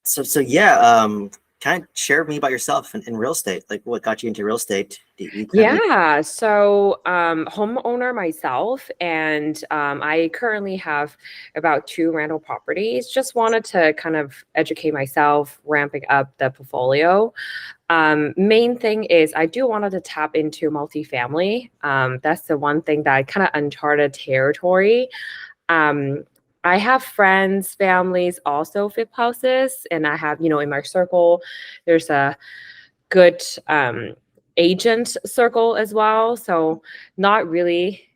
So yeah, kind of share with me about yourself in real estate. Like, what got you into real estate? Do you currently? Yeah, so homeowner myself, and I currently have about two rental properties. Just wanted to kind of educate myself, ramping up the portfolio. Main thing is I do wanted to tap into multifamily. That's the one thing that kind of uncharted territory. Um, I have friends, families also flip houses, and I have, in my circle, there's a good agent circle as well. So not really.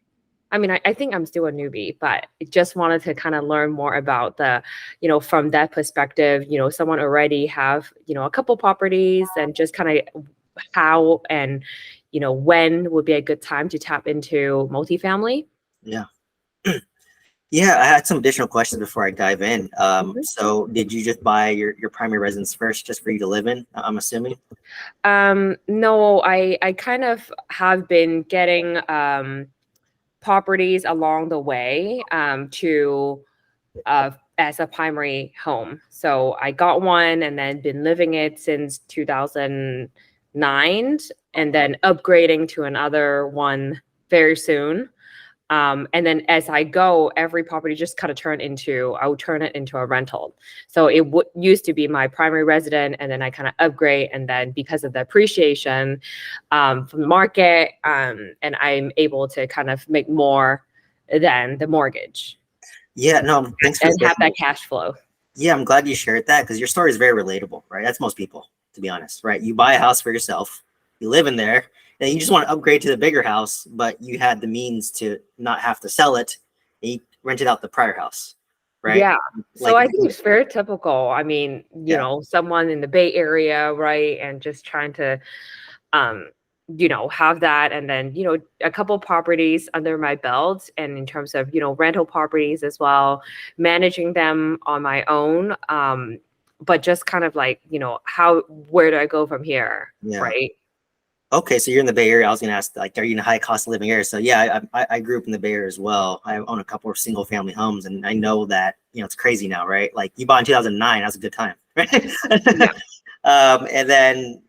I mean, I think I'm still a newbie, but I just wanted to kind of learn more about from that perspective, someone already have, a couple properties and just kind of how and, when would be a good time to tap into multifamily. Yeah. Yeah, I had some additional questions before I dive in. Mhm. So did you just buy your primary residence first just for you to live in, I'm assuming? No, I kind of have been getting properties along the way to as a primary home. So I got one and then been living it since 2009 and then upgrading to another one very soon. And then as I go, every property just kind of I would turn it into a rental. So it used to be my primary resident, and then I kind of upgrade. And then because of the appreciation from the market, and I'm able to kind of make more than the mortgage Yeah, no, thanks for and have sharing. that cash flow. Yeah, I'm glad you shared that because your story is very relatable, right? That's most people, to be honest, right? You buy a house for yourself, you live in there, and you just want to upgrade to the bigger house, but you had the means to not have to sell it, and you rented out the prior house, right? Yeah. So Like, I think it's very typical. I mean, yeah, someone in the Bay Area, right? And just trying to um, have that and then, a couple properties under my belt and in terms of, rental properties as well, managing them on my own. But just kind of like, where do I go from here? yeah. Right. Okay, so you're in the Bay Area. I was gonna ask, like, are you in a high cost of living area? So yeah, I grew up in the Bay Area as well. I own a couple of single family homes, and I know that it's crazy now, right? Like you bought in 2009, that was a good time, right? Yeah. And then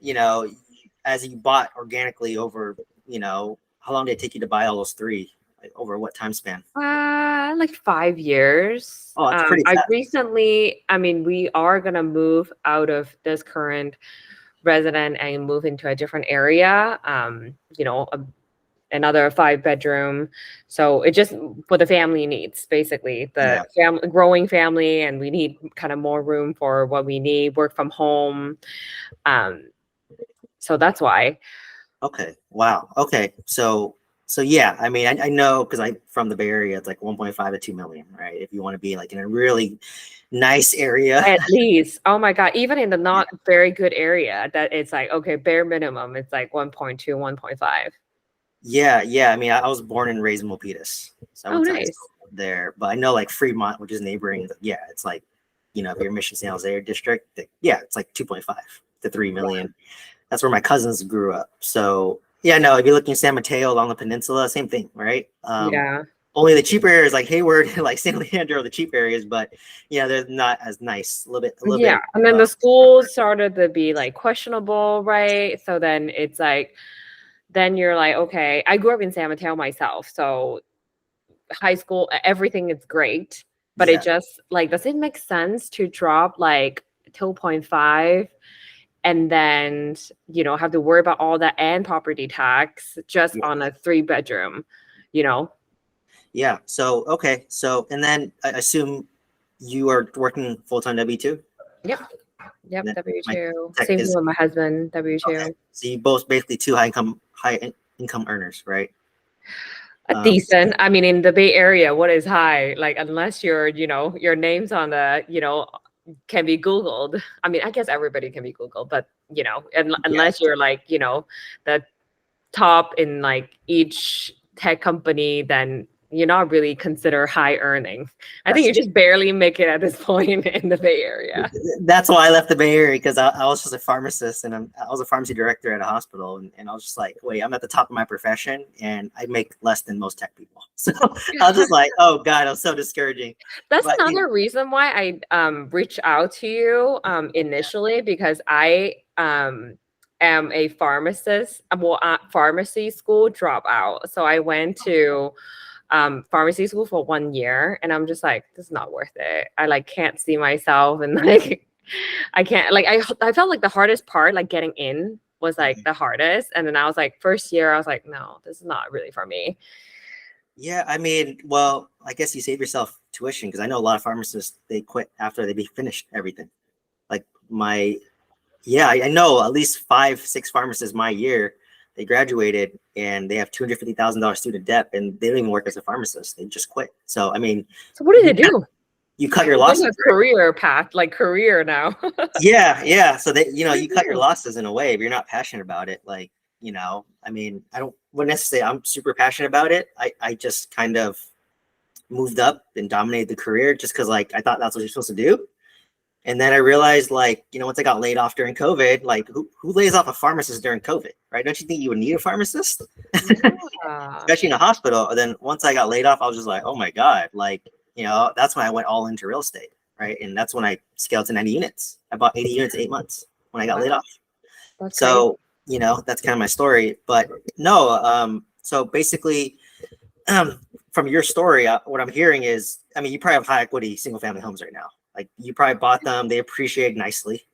as you bought organically over, how long did it take you to buy all those three? Like over what time span? Like 5 years. Oh, it's pretty I fast. recently, I mean, we are gonna move out of this current resident and move into a different area. Another 5 bedroom. So it just for the family needs, basically the Yeah. family growing family, and we need kind of more room for what we need, work from home. Um, so that's why. Okay. Wow. Okay. So yeah, I mean, I know because I'm from the Bay Area, it's like 1.5 to 2 million, right? If you want to be like in a really nice area. At least, oh my God, even in the not very good area, that it's like, okay, bare minimum, it's like 1.2, 1.5. Yeah, yeah. I mean, I was born and raised in Milpitas, so I Oh, went to high school nice. there. But I know like Fremont, which is neighboring. Yeah, it's like, if you're Mission San Jose district, yeah, it's like 2.5 to 3 million. That's where my cousins grew up. So yeah, no, if you're looking at San Mateo along the peninsula, same thing, right? Yeah. Only the cheaper areas like Hayward, like San Leandro, are the cheap areas, but they're not as nice. A little Yeah. bit. And then the schools started to be like questionable, right? So then it's like, then you're like, okay, I grew up in San Mateo myself. So high school, everything is great, but it Yeah, just like, does it make sense to drop like 2.5 and then, have to worry about all that and property tax just yeah, on a 3 bedroom, you know? yeah. So okay, so and then I assume you are working full time W-2. Yep. And Yep. then my W-2. tech Same thing is with my husband, okay. W-2. So you both basically two high income earners, right? A Um, decent. I mean, in the Bay Area, what is high? Like, unless your name's on the, can be Googled. I mean, I guess everybody can be Googled, but yeah, unless you're like, the top in like each tech company, then you're not really considered high earning. I think That's you just barely make it at this point in the Bay Area. that's why I left the Bay Area, because I was just a pharmacist, and I was a pharmacy director at a hospital, and I was just like, wait, I'm at the top of my profession and I make less than most tech people. So I was just like, oh God, it was so discouraging. That's But another reason why I reached out to you initially, because I am a pharmacist, well, pharmacy school dropout. So I went to pharmacy school for 1 year, and I'm just like, this is not worth it. I like can't see myself, and like I can't like I felt like the hardest part, like getting in, was like the hardest. And then I was like, first year, I was like, no, this is not really for me. yeah, I mean, well, I guess you save yourself tuition, because I know a lot of pharmacists, they quit after they be finished everything. Like my, yeah, I know at least 5, 6 pharmacists my year, they graduated and they have $250,000 student debt, and they don't even work as a pharmacist. They just quit. So I mean, So what do they do? you cut your They're in losses, a right? career path, like career now. Yeah, yeah. So that, you cut your losses in a way if you're not passionate about it. Like, I mean, I don't wouldn't necessarily say I'm super passionate about it. I just kind of moved up and dominated the career just because like I thought that's what you're supposed to do. And then I realized, like, once I got laid off during COVID, like who lays off a pharmacist during COVID, right? Don't you think you would need a pharmacist? Yeah. Especially in a hospital. And then once I got laid off, I was just like, oh my God, like, that's when I went all into real estate, right? And that's when I scaled to 90 units. I bought 80 units in 8 months when I got laid off. That's great. So, that's kind of my story. But no, so basically, from your story, what I'm hearing is, I mean, you probably have high equity single family homes right now. Like you probably bought them, they appreciate nicely.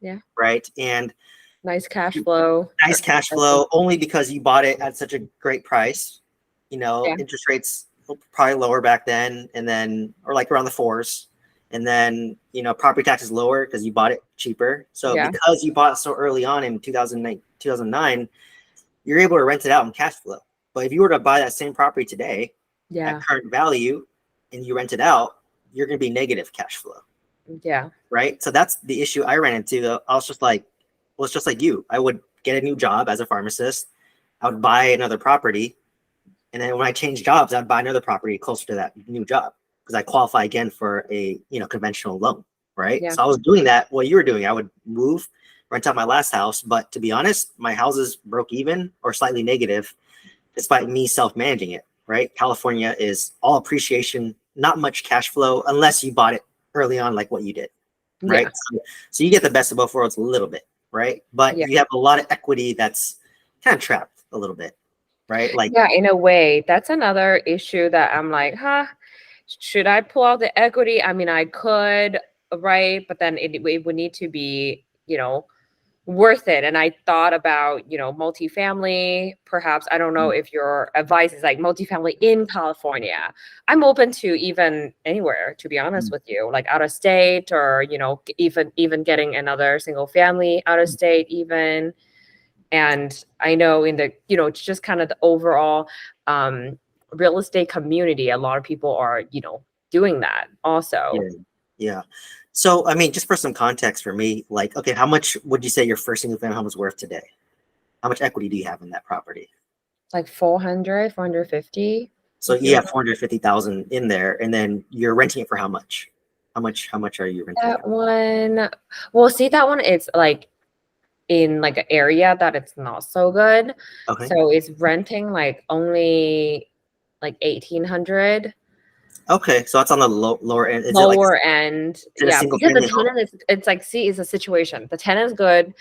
Yeah. Right. And Nice cash flow. nice cash flow only because you bought it at such a great price. Yeah. Interest rates were probably lower back then, and then, or like around the fours. And then, property tax is lower because you bought it cheaper. So Yeah. because you bought it so early on in 2009, you're able to rent it out in cash flow. But if you were to buy that same property today Yeah. at current value and you rent it out, you're going to be negative cash flow. Yeah. Right. So that's the issue I ran into. I was just like, well, it's just like you. I would get a new job as a pharmacist. I would buy another property. And then when I changed jobs, I'd buy another property closer to that new job because I qualify again for a, conventional loan. Right. Yeah. So I was doing that. What you were doing, I would move, rent out my last house. But to be honest, my houses broke even or slightly negative despite me self-managing it. Right. California is all appreciation, not much cash flow unless you bought it early on, like what you did. Right. Yeah. So you get the best of both worlds a little bit. Right. But Yeah. you have a lot of equity that's kind of trapped a little bit. Right. Like, Yeah, in a way, that's another issue that I'm like, should I pull out the equity? I mean, I could, right? But then it would need to be, worth it. And I thought about, multifamily, perhaps. I don't know if your advice is like multifamily in California. I'm open to even anywhere, to be honest with you, like out of state, or, even getting another single family out of state even. And I know in the, it's just kind of the overall real estate community, a lot of people are, doing that also. yeah. So, I mean, just for some context for me, like, okay, how much would you say your first single family home is worth today? How much equity do you have in that property? Like 400, 450. So you have 450,000 in there, and then you're renting it for how much? How much are you renting it? That one, well, see, that one is like in like an area that it's not so good. Okay. So it's renting like only like 1,800. Okay, so that's on the lower end. Is Lower end, it a yeah, single because the family home? tenant is, it's like, see, it's a situation. The tenant's good.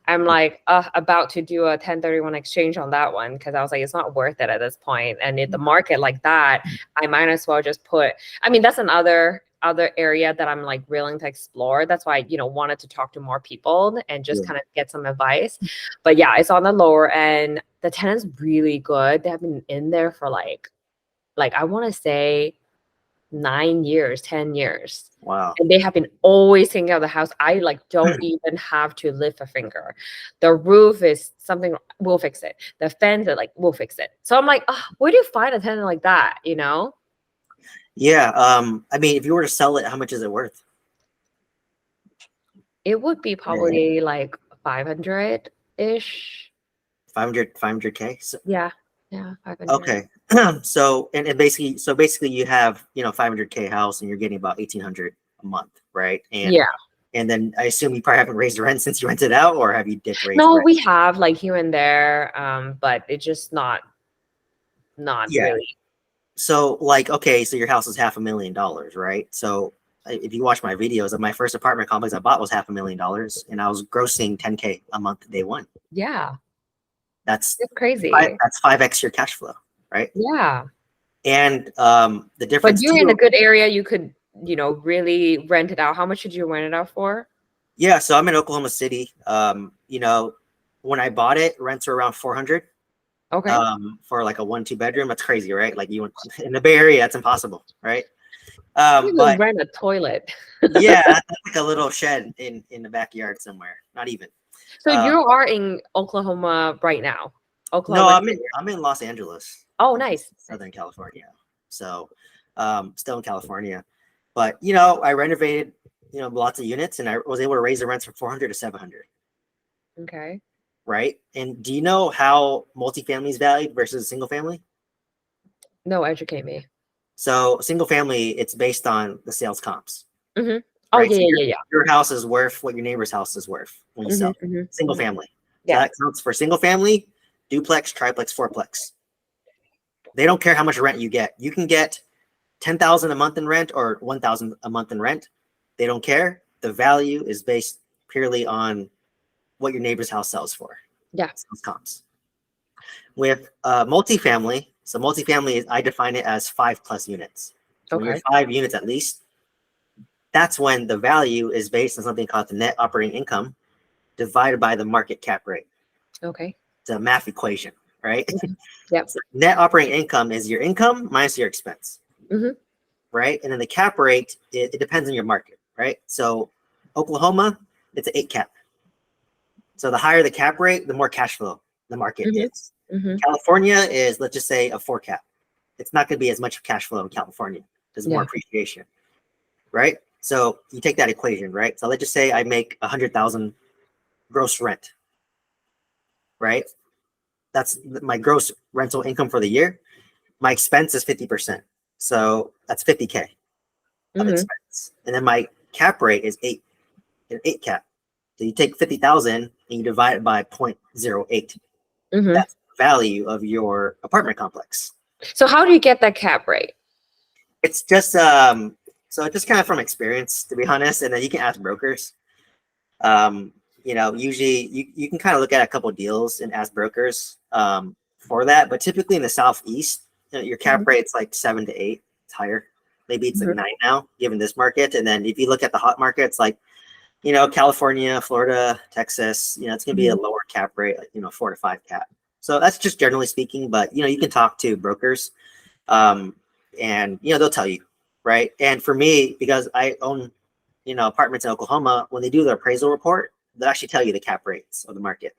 I'm like about to do a 1031 exchange on that one because I was like, it's not worth it at this point. And in the market like that, I might as well just put. I mean, that's another area that I'm like willing to explore. That's why I, wanted to talk to more people and just kind of get some advice. But yeah, it's on the lower end. The tenant's really good. They have been in there for like I want to say 9 years, 10 years. Wow. And they have been always taking out of the house. I like don't even have to lift a finger. The roof is something, we'll fix it. The fence, like, we'll fix it. So I'm like, where do you find a tenant like that, Yeah. I mean, if you were to sell it, how much is it worth? It would be probably like 500-ish. 500K. So, Yeah. Yeah, 500. Okay. So and basically you have 500K house and you're getting about 1,800 a month, right? Yeah. And then I assume you probably haven't raised rent since you rented out, or have you did raise No, rent? we have like here and there, but it's just not Yeah. really. So like, okay, so your house is $500,000, right? So if you watch my videos, my first apartment complex I bought was $500,000, and I was grossing 10K a month day one. Yeah, That's it's crazy. that's 5x your cash flow, right? Yeah. And the But difference you're in a too, good area, you could, really rent it out. How much did you rent it out for? yeah. So I'm in Oklahoma City. When I bought it, rents were around 400 Okay. for like a 1-2 bedroom. That's crazy, right? Like you in the Bay Area, that's impossible, right? You But can rent a toilet. yeah, that's like a little shed in the backyard somewhere. Not even. So Um, you are in Oklahoma right now. no, Oklahoma I'm in City. I'm in Los Angeles, Oh, which is nice. Nice. Southern California. So still in California. But I renovated, lots of units, and I was able to raise the rents from 400 to 700, Okay. right? And do you know how multifamily is valued versus single family? No, educate me. So single family, it's based on the sales comps, Hmm. Oh, right? yeah, So yeah, yeah, your house is worth what your neighbor's house is worth when you yeah. sell. Hmm. Hmm. Single Hmm. family. So Yeah. that counts for single family, duplex, triplex, fourplex. They don't care how much rent you get. You can get 10,000 a month in rent or 1,000 a month in rent. They don't care. The value is based purely on what your neighbor's house sells for. Yeah. Sales comps. With multifamily, so multifamily is, I define it as 5+ units. So when you're Okay. 5 units at least, that's when the value is based on something called the net operating income divided by the market cap rate. Okay. It's a math equation, right? Mhm. Yep. So net operating income is your income minus your expense, Hmm. right? And then the cap rate, it depends on your market, right? So Oklahoma, it's an 8 cap. So the higher the cap rate, the more cash flow the market Hmm. is. Hmm. California is, let's just say, a 4 cap. It's not going to be as much cash flow in California. There's more Yeah. appreciation, right? So you take that equation, right? So let's just say I make 100,000 gross rent, right? That's my gross rental income for the year. My expense is 50%. So that's 50K of Hmm. expense. And then my cap rate is an 8 cap. So you take 50,000 and you divide it by 0.08. Hmm. That's the value of your apartment complex. So how do you get that cap rate? It's just so just kind of from experience, to be honest, and then you can ask brokers. Um, usually you can kind of look at a couple of deals and ask brokers for that. But typically in the southeast, your cap Mhm. rate's like 7 to 8. It's higher. Maybe it's like Mhm. 9 now, given this market. And then if you look at the hot markets, like California, Florida, Texas, it's gonna be a Mhm. lower cap rate, like 4 to 5 cap. So that's just generally speaking. But you can talk to brokers, um, and they'll tell you, right? And for me, because I own apartments in Oklahoma, when they do their appraisal report, they'll actually tell you the cap rates of the market.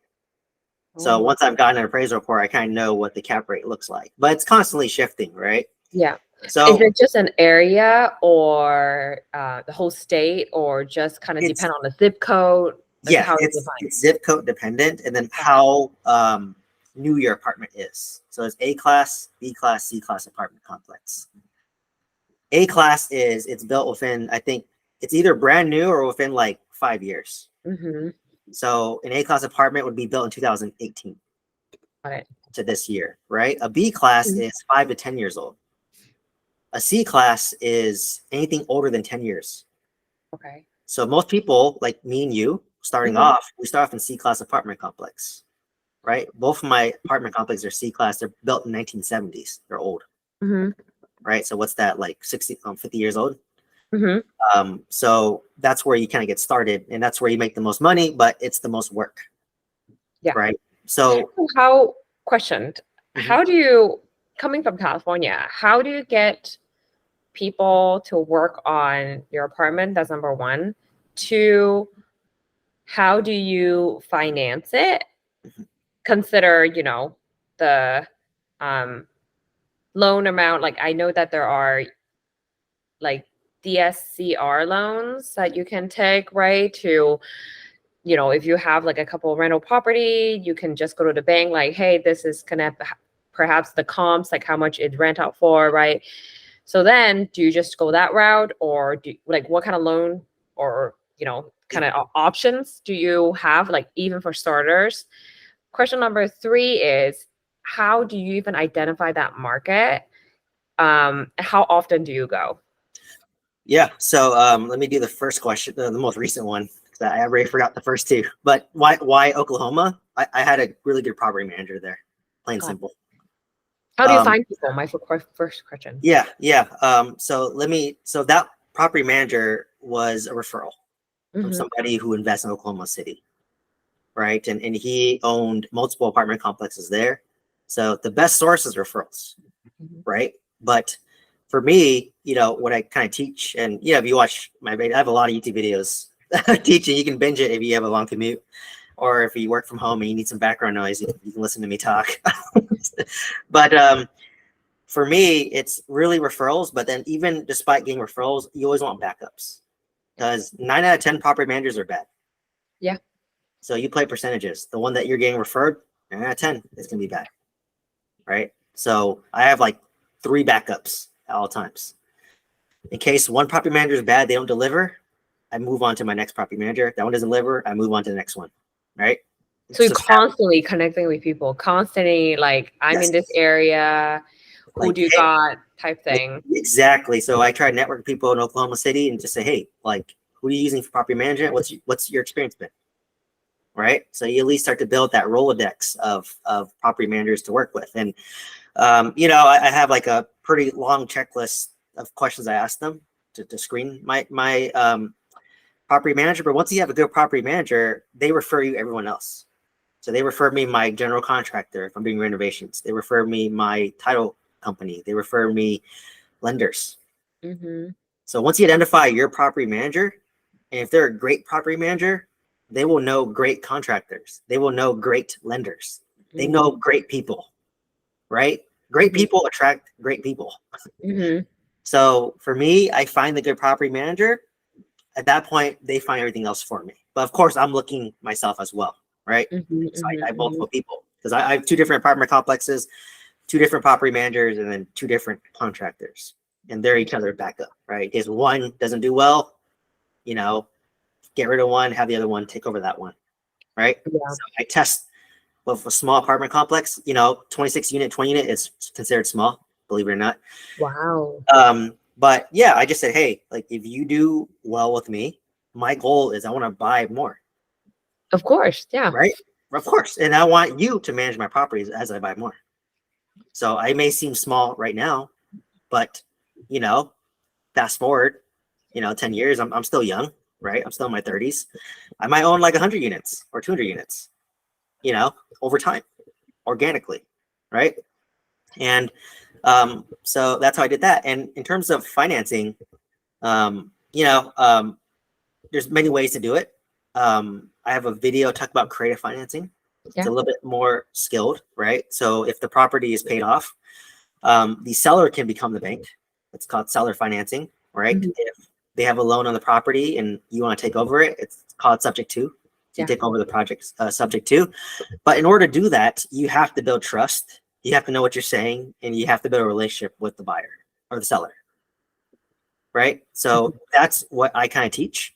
So Oh, once I've gotten an appraisal report, I kind of know what the cap rate looks like, but it's constantly shifting, right? yeah. Is So it just an area or the whole state or just kind of it's depend on the zip code? Like yeah, how is it it's defined? it's zip code dependent, and then Got it. how new your apartment is. So it's A class, B class, C class apartment complex. A class is it's built within, I think it's either brand new or within like 5 years. Mm-hmm. So an A class apartment would be built in 2018 Got it. to this year, right? A B class Mhm. is 5 to 10 years old. A C class is anything older than 10 years. Okay. So most people, like me and you, starting Hmm. off, we start off in C class apartment complex, right? Both of my apartment complexes are C class. They're built in 1970s. They're old, Hmm. right? So what's that, like 60, 50 years old? Hmm. So that's where you kind of get started, and that's where you make the most money, but it's the most work, Yeah. right? So So how questioned? mhm, How do you coming from California? How do you get people to work on your apartment? That's number one. Two, how do you finance it? mhm. Consider, the um, loan amount. Like I know that there are like DSCR loans that you can take, right? To, if you have like a couple of rental property, you can just go to the bank, like, hey, this is gonna perhaps the comps, like how much it rent out for, right? So then do you just go that route, or do like what kind of loan or kind of options do you have, like even for starters? Question number 3 is, how do you even identify that market? How often do you go? Yeah. So let me do the first question, the most recent one, because I already forgot the first two. But why Oklahoma? I had a really good property manager there, plain God. simple. How do you Um, find people? My first question. yeah, yeah. So that property manager was a referral from Mm-hmm. somebody who invests in Oklahoma City, right? And he owned multiple apartment complexes there. So the best source is referrals, Mm-hmm. right? But for me, what I kind of teach, and if you watch I have a lot of YouTube videos teaching. You can binge it if you have a long commute, or if you work from home and you need some background noise, you can listen to me talk. But for me, it's really referrals. But then even despite getting referrals, you always want backups, because 9 out of 10 property managers are bad. Yeah. So you play percentages. The one that you're getting referred, 9 out of 10 is going to be bad, right? So I have like 3 backups at all times. In case one property manager is bad, they don't deliver, I move on to my next property manager. That one doesn't deliver, I move on to the next one, right? So It's you're just constantly connecting with people, constantly like, I'm in yes, this area, who like do you hey, got type like thing. exactly. So I try to network with people in Oklahoma City and just say, hey, like, who are you using for property management? What's your experience been? Right. So you at least start to build that Rolodex of property managers to work with. And I have like a pretty long checklist of questions I ask them to screen my property manager. But once you have a good property manager, they refer you everyone else. So they refer me my general contractor if I'm doing renovations. They refer me my title company. They refer me lenders. Mm-hmm. So once you identify your property manager, and if they're a great property manager, they will know great contractors. They will know great lenders. They know great people, right? Great Mm-hmm. people attract great people. Mm-hmm. So for me, I find the good property manager. At that point, they find everything else for me. But of course, I'm looking myself as well, right? Mm-hmm. So I have Mm-hmm. multiple people, because I have 2 different apartment complexes, 2 different property managers, and then 2 different contractors, and they're each other backup, right? In case one doesn't do well, get rid of one, have the other one take over that one, right? Yeah. So I test with a small apartment complex, 26 unit, 20 unit is considered small, believe it or not. Wow. But yeah, I just said, hey, like, if you do well with me, my goal is I want to buy more, Of course. Yeah. right? Of course. And I want you to manage my properties as I buy more. So I may seem small right now, but fast forward, 10 years, I'm still young, right? I'm still in my 30s. I might own like 100 units or 200 units, over time, organically, right? And so that's how I did that. And in terms of financing, um, you know, um, there's many ways to do it. I have a video talk about creative financing. It's Yeah. a little bit more skilled, right? So if the property is paid off, the seller can become the bank. It's called seller financing, right? Mm-hmm. If they have a loan on the property and you want to take over it, it's called subject to. So you Yeah. take over the project subject to. But in order to do that, you have to build trust. You have to know what you're saying, and you have to build a relationship with the buyer or the seller, right? So that's what I kind of teach.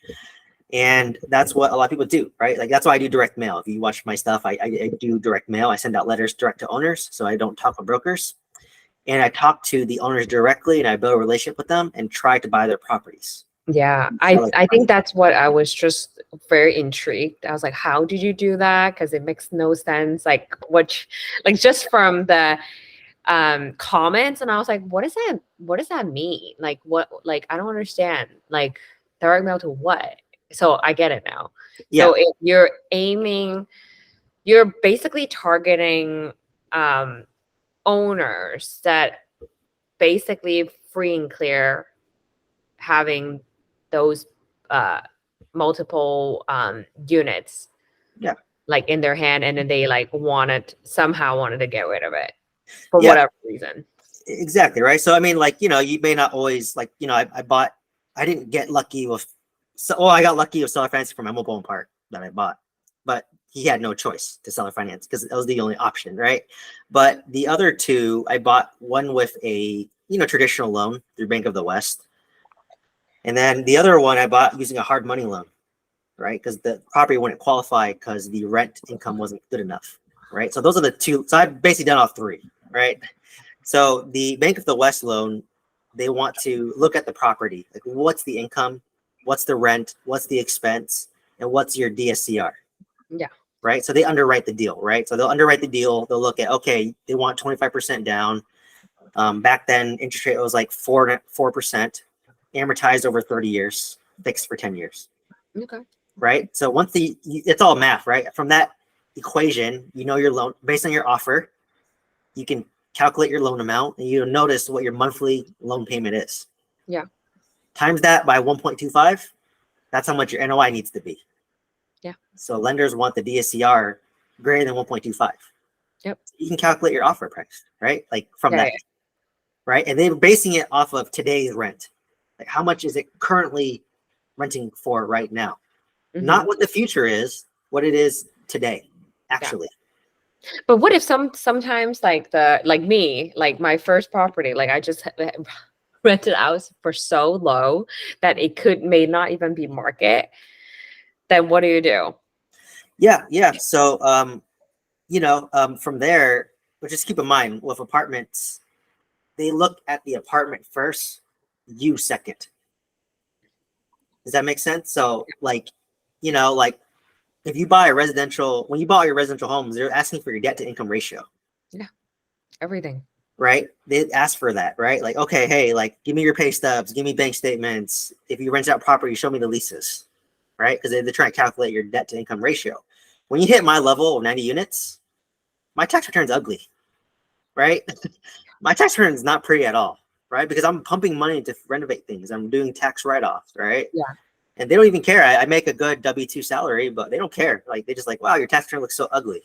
And that's what a lot of people do, right? Like, that's why I do direct mail. If you watch my stuff, I do direct mail. I send out letters direct to owners, so I don't talk with brokers. And I talk to the owners directly, and I build a relationship with them and try to buy their properties. Yeah, I think that's what I was just very intrigued. I was like, how did you do that? Because it makes no sense. Like just from the comments, and I was like, what does that mean? Like I don't understand. Like direct mail to what? So I get it now. Yeah, So if you're basically targeting owners that basically free and clear having those uh multiple units yeah, like in their hand, and then they like somehow wanted to get rid of it for yeah, whatever reason. exactly, right. So I mean, like, you may not always like, I didn't get lucky with. So, I got lucky with seller financing for my mobile home park that I bought, but he had no choice to seller finance because that was the only option, right? But the other two, I bought one with a traditional loan through Bank of the West, and then the other one I bought using a hard money loan, right? Because the property wouldn't qualify because the rent income wasn't good enough, right? So those are the two. So I've basically done all three, right? So the Bank of the West loan, they want to look at the property, like what's the income, what's the rent, what's the expense, and what's your DSCR, Yeah. right? So they underwrite the deal, right? So they'll underwrite the deal. They'll look at, okay, they want 25% down. Back then, interest rate was like 4%, amortized over 30 years, fixed for 10 years. Okay. Right? So once it's all math, right? From that equation, your loan based on your offer, you can calculate your loan amount, and you'll notice what your monthly loan payment is. Yeah. Times that by 1.25, that's how much your NOI needs to be. Yeah. So lenders want the DSCR greater than 1.25. Yep. You can calculate your offer price, right? Like from that, Yeah. right? And they're basing it off of today's rent. Like how much is it currently renting for right now? Not what the future is, what it is today, actually. But what if sometimes like me, like my first property, like I just rented out for so low that it may not even be market, then what do you do? Yeah. So from there, but just keep in mind with apartments, they look at the apartment first, you second. Does that make sense? So like if you buy when you buy your residential homes, they're asking for your debt to income ratio. Yeah. Everything. Right? They ask for that, right? Like, okay, hey, like give me your pay stubs, give me bank statements. If you rent out property, show me the leases, right? Because they're trying to calculate your debt to income ratio. When you hit my level of 90 units, my tax return's ugly, right? My tax return is not pretty at all, right? Because I'm pumping money to renovate things. I'm doing tax write-offs, right? Yeah. And they don't even care. I make a good W-2 salary, but they don't care. Like they just like, wow, your tax return looks so ugly,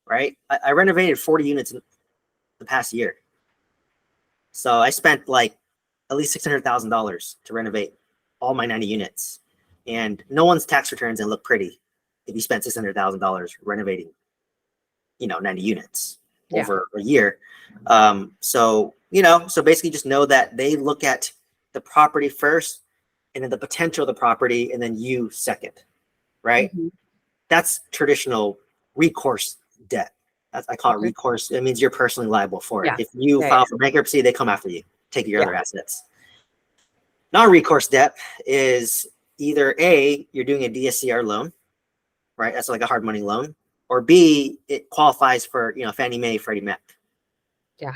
right? I renovated 40 units in the past year. So I spent like at least $600,000 to renovate all my 90 units. And no one's tax returns and look pretty if you spent $600,000 renovating, 90 units over a year. So basically just know that they look at the property first and then the potential of the property and then you second, right? Mm-hmm. That's traditional recourse debt. I call it recourse. It means you're personally liable for it. If you file for bankruptcy, they come after you, take your other assets. Non-recourse debt is either A, you're doing a DSCR loan, right? That's like a hard money loan. Or B, it qualifies for, Fannie Mae, Freddie Mac. Yeah.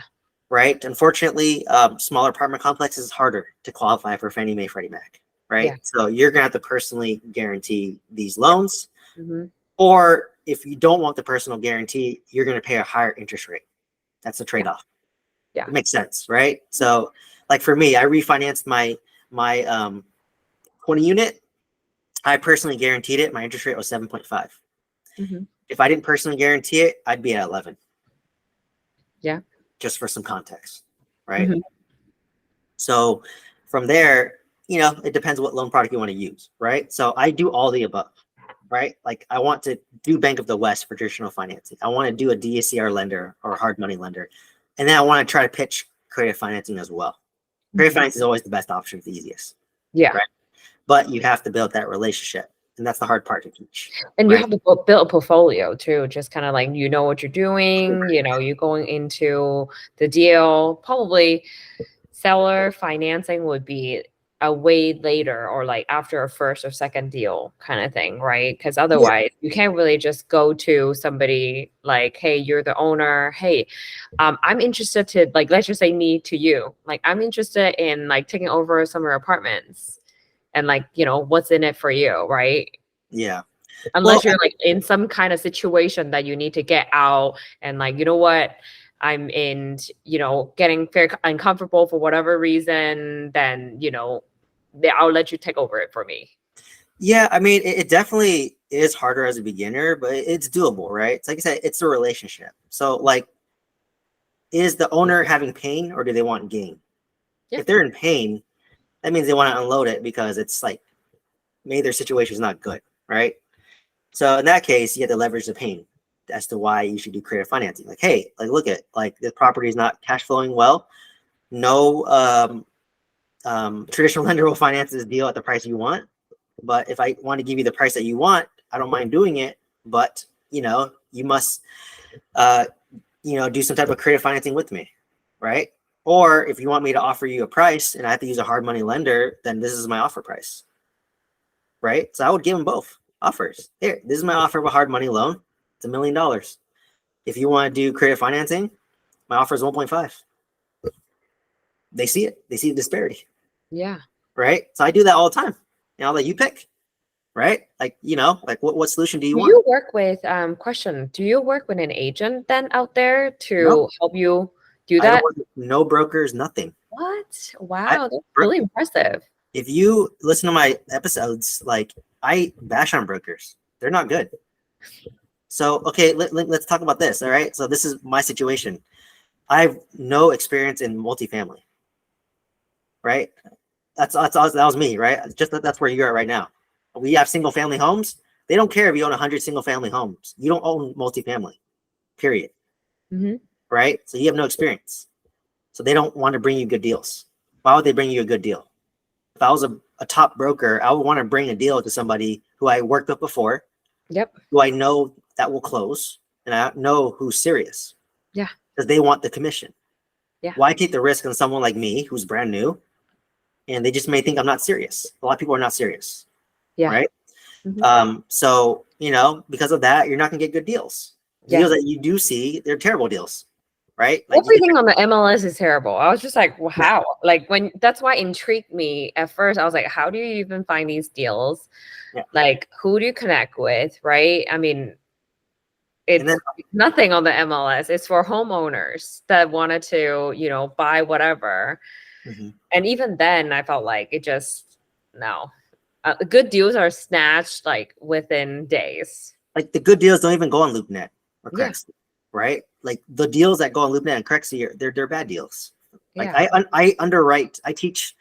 Right? Unfortunately, smaller apartment complexes is harder to qualify for Fannie Mae, Freddie Mac. Right? Yeah. So you're going to have to personally guarantee these loans. Mm-hmm. Or if you don't want the personal guarantee, you're going to pay a higher interest rate. That's the trade-off. Yeah. It makes sense, right? So like for me, I refinanced my 20 unit. I personally guaranteed it. My interest rate was 7.5. Mm-hmm. If I didn't personally guarantee it, I'd be at 11. Yeah. Just for some context, right? Mm-hmm. So from there, it depends what loan product you want to use, right? So I do all the above, right? Like I want to do Bank of the West for traditional financing. I want to do a DSCR lender or a hard money lender. And then I want to try to pitch creative financing as well. Creative finance is always the best option, the easiest. Yeah. Right? But you have to build that relationship. And that's the hard part to teach. And you have to build a portfolio too, just kind of like, what you're doing, you're going into the deal. Probably seller financing would be a way later or like after a first or second deal kind of thing, right? Because otherwise you can't really just go to somebody like, hey, you're the owner. Hey, I'm interested to like, let's just say me to you. Like, I'm interested in like taking over some of your apartments and like, what's in it for you, right? Yeah. Unless you're like in some kind of situation that you need to get out and like, what, I'm in, getting very uncomfortable for whatever reason, then, I'll let you take over it for me. Yeah, I mean, it definitely is harder as a beginner, but it's doable, right? It's like I said, it's a relationship. So like, is the owner having pain or do they want gain? Yeah. If they're in pain, that means they want to unload it because it's like maybe their situation is not good, right? So in that case, you have to leverage the pain as to why you should do creative financing. Like, hey, like look at like the property is not cash flowing well. No traditional lender will finance this deal at the price you want. But if I want to give you the price that you want, I don't mind doing it. But you must do some type of creative financing with me, right? Or if you want me to offer you a price and I have to use a hard money lender, then this is my offer price, right? So I would give them both offers. Here, this is my offer of a hard money loan. It's $1 million. If you want to do creative financing, my offer is 1.5. They see it. They see the disparity. Yeah. Right. So I do that all the time. I'll let you pick. Right. Like, like what solution do you want? You work with, question, do you work with an agent then out there to help you do that? I don't work with no brokers, nothing. What? Wow. That's really impressive. If you listen to my episodes, like I bash on brokers. They're not good. So, okay, let's talk about this. All right. So this is my situation. I have no experience in multifamily. Right. That was me. Right. That's where you're at right now. We have single family homes. They don't care if you own 100 single family homes. You don't own multifamily, period. Mm-hmm. Right. So you have no experience. So they don't want to bring you good deals. Why would they bring you a good deal? If I was a top broker, I would want to bring a deal to somebody who I worked with before. Yep. Who I know that will close, and I know who's serious. Yeah. Because they want the commission. Yeah. Why take the risk on someone like me who's brand new, and they just may think I'm not serious? A lot of people are not serious. Yeah. Right. Mm-hmm. So because of that, you're not gonna get good deals. The deals that you do see, they're terrible deals. Right? Like everything on the MLS is terrible. I was just like, well, how? Like that's why it intrigued me at first. I was like, how do you even find these deals? Yeah. Like, who do you connect with? Right? I mean, it's nothing on the MLS. It's for homeowners that wanted to, buy whatever. Mm-hmm. And even then, I felt like it just no. Good deals are snatched like within days. Like the good deals don't even go on LoopNet or Craigslist, right? Like the deals that go on LoopNet and Craigslist, they're bad deals. Like I underwrite. I teach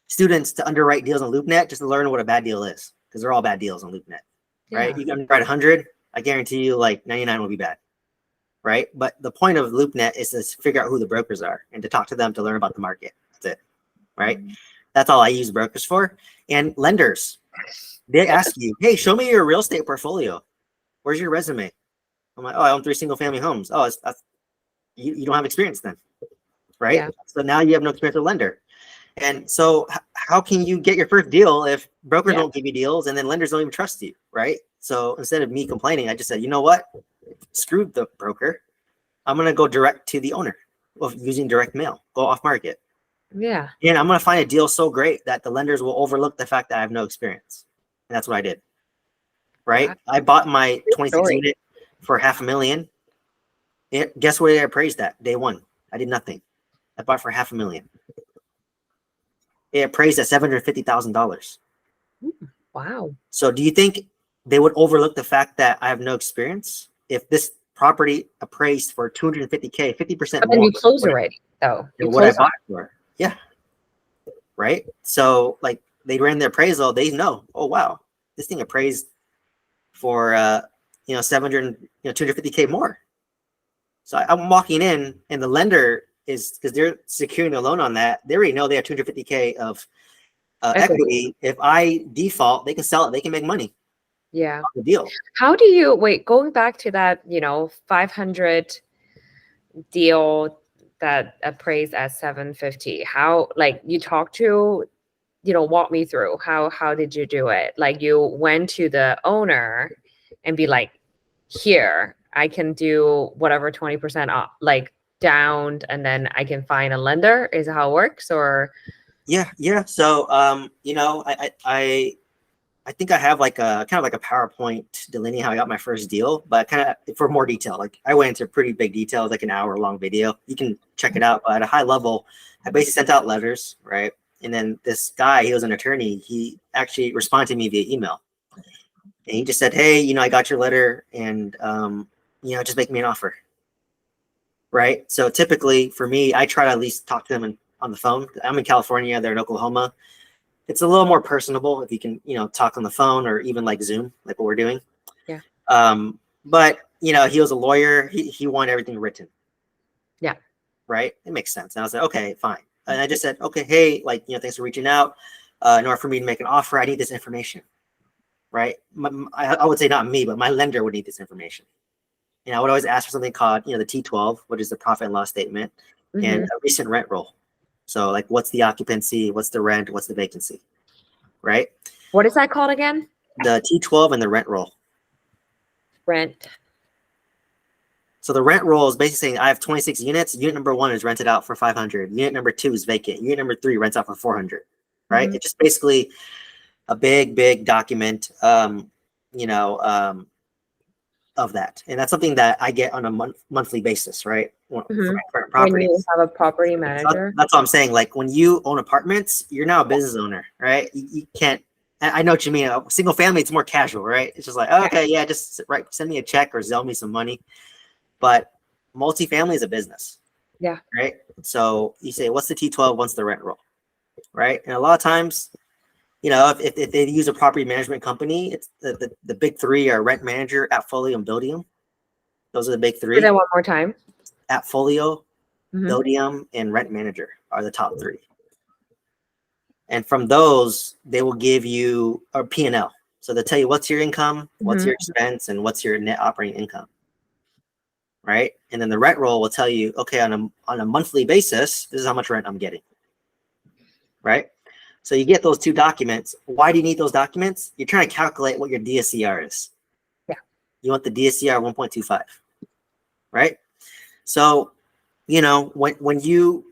students to underwrite deals on LoopNet just to learn what a bad deal is, because they're all bad deals on LoopNet, right? You can underwrite 100. I guarantee you, like 99 will be bad, right? But the point of LoopNet is to figure out who the brokers are and to talk to them to learn about the market. That's it, right? Mm-hmm. That's all I use brokers for. And lenders, they ask you, hey, show me your real estate portfolio. Where's your resume? I'm like, oh, I own 3 single family homes. Oh, you don't have experience then, right? Yeah. So now you have no experience with lender. And so how can you get your first deal if brokers don't give you deals and then lenders don't even trust you, right? So instead of me complaining, I just said, you know what? Screw the broker. I'm going to go direct to the owner of using direct mail, go off market. Yeah. And I'm going to find a deal so great that the lenders will overlook the fact that I have no experience. And that's what I did. Right. Wow. I bought my 26 unit for $500,000. Guess where they appraised at day one? I did nothing. I bought for $500,000. It appraised at $750,000. Wow. So do you think they would overlook the fact that I have no experience if this property appraised for $250K, 50% more? But then you close already, though. What I bought for. Yeah. Right. So like they ran the appraisal. They know, oh, wow, this thing appraised for, 250K more. So I'm walking in and the lender is, because they're securing the loan on that. They already know they have 250K of equity. If I default, they can sell it. They can make money. Yeah. The deal. How do you going back to that, 500 deal that appraised at 750? How, like, you talk to, walk me through how did you do it? Like, you went to the owner and be like, here, I can do whatever 20% off, like down, and then I can find a lender. Is that how it works? Or yeah. So I think I have like a kind of like a PowerPoint delineating how I got my first deal, but kind of for more detail. Like I went into pretty big detail, like an hour-long video. You can check it out. But at a high level, I basically sent out letters, right? And then this guy, he was an attorney. He actually responded to me via email, and he just said, "Hey, I got your letter, and just make me an offer." Right. So typically for me, I try to at least talk to them on the phone. I'm in California. They're in Oklahoma. It's a little more personable if you can, talk on the phone or even like Zoom, like what we're doing. Yeah. But he was a lawyer. He wanted everything written. Yeah. Right. It makes sense. And I was like, okay, fine. And I just said, okay, hey, thanks for reaching out. In order for me to make an offer, I need this information. Right. I would say not me, but my lender would need this information. And I would always ask for something called, the T12, which is the profit and loss statement, and a recent rent roll. So like, what's the occupancy? What's the rent? What's the vacancy? Right. What is that called again? The T12 and the rent roll. Rent. So the rent roll is basically saying I have 26 units. Unit number 1 is rented out for 500. Unit number 2 is vacant. Unit number 3 rents out for 400. Right. It's just basically a big document, of that. And that's something that I get on a monthly basis, right? For when you have a property manager. That's what I'm saying. Like when you own apartments, you're now a business owner, right? You can't, I know what you mean. A single family, it's more casual, right? It's just like, okay, yeah, just send me a check or Zelle me some money. But multifamily is a business. Yeah. Right. So you say, what's the T12? What's the rent roll? Right. And a lot of times, if they use a property management company, it's the big 3 are rent manager, Appfolio, and Buildium. Those are the big 3. Say that one more time. Appfolio, Buildium, and rent manager are the top 3. And from those, they will give you a P&L. So they'll tell you what's your income, what's your expense, and what's your net operating income. Right. And then the rent roll will tell you, okay, on a monthly basis, this is how much rent I'm getting. Right. So you get those 2 documents. Why do you need those documents? You're trying to calculate what your DSCR is. Yeah. You want the DSCR 1.25. Right. So, when you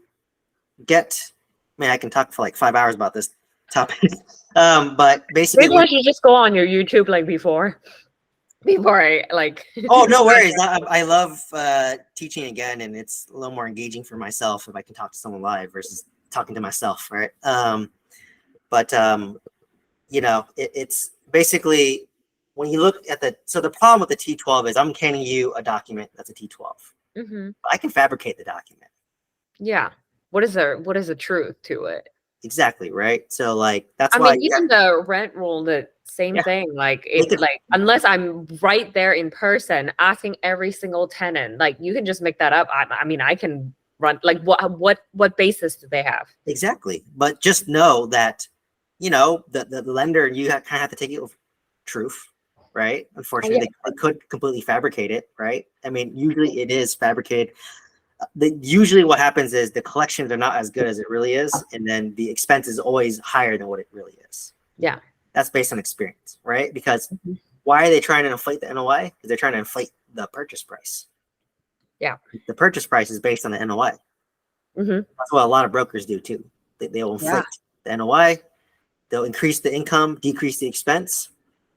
get, man, I can talk for like 5 hours about this topic. But basically, maybe I should just go on your YouTube like before I like. Oh, no worries. I love teaching again, and it's a little more engaging for myself if I can talk to someone live versus talking to myself, right? It's basically when you look at the problem with the T12 is I'm handing you a document that's a T12. I can fabricate the document. Yeah. What is the truth to it? Exactly, right? So like that's why even the rent roll, the same thing. Like unless I'm right there in person asking every single tenant, like you can just make that up. I can run like what basis do they have? Exactly. But just know that the lender, you kind of have to take it with truth, right? Unfortunately, they could completely fabricate it, right? I mean, usually it is fabricated. Usually what happens is the collections are not as good as it really is, and then the expense is always higher than what it really is. Yeah. That's based on experience, right? Because why are they trying to inflate the NOI? Because they're trying to inflate the purchase price. Yeah. The purchase price is based on the NOI. That's what a lot of brokers do too. They'll inflate the NOI, they'll increase the income, decrease the expense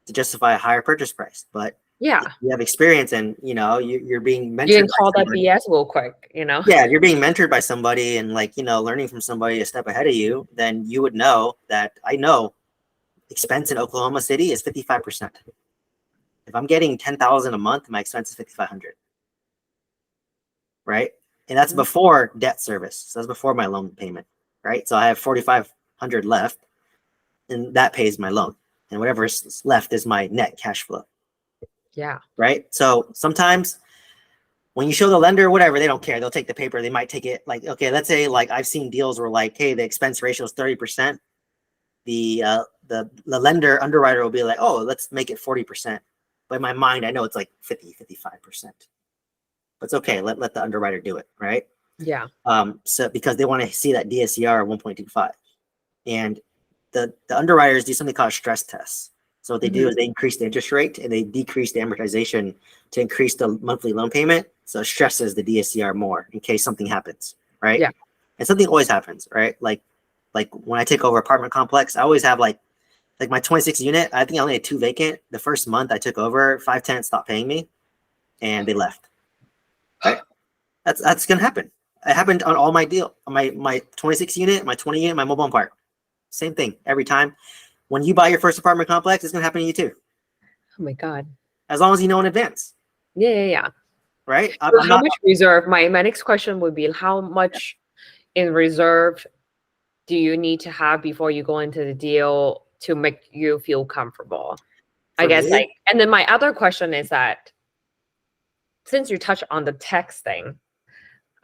to justify a higher purchase price. But if you have experience and you're being mentored. You can call that BS real quick, Yeah, you're being mentored by somebody and learning from somebody a step ahead of you, then you would know that I know expense in Oklahoma City is 55%. If I'm getting $10,000 a month, my expense is $5,500. Right? And that's before debt service. So that's before my loan payment. Right? So I have $4,500 left, and that pays my loan. And whatever is left is my net cash flow. Yeah. Right. So sometimes when you show the lender, whatever, they don't care. They'll take the paper. They might take it like, okay, let's say like I've seen deals where like, hey, the expense ratio is 30%. The lender underwriter will be like, oh, let's make it 40%. But in my mind, I know it's like 55%. But it's okay. Let the underwriter do it. Right. Yeah. So because they want to see that DSCR 1.25. And the underwriters do something called stress tests. So what they do is they increase the interest rate and they decrease the amortization to increase the monthly loan payment. So it stresses the DSCR more in case something happens, right? Yeah. And something always happens, right? Like when I take over apartment complex, I always have like my 26 unit. I think I only had 2 vacant. The first month I took over, 5 tenants stopped paying me, and they left. Right? That's gonna happen. It happened on all my deal, on my 26 unit, my 20 unit, my mobile home park. Same thing every time. When you buy your first apartment complex, it's going to happen to you too. Oh my God. As long as you know in advance. Yeah. Right? How much reserve? My next question would be, how much in reserve do you need to have before you go into the deal to make you feel comfortable? I For guess me, like, and then my other question is that since you touch on the tax thing,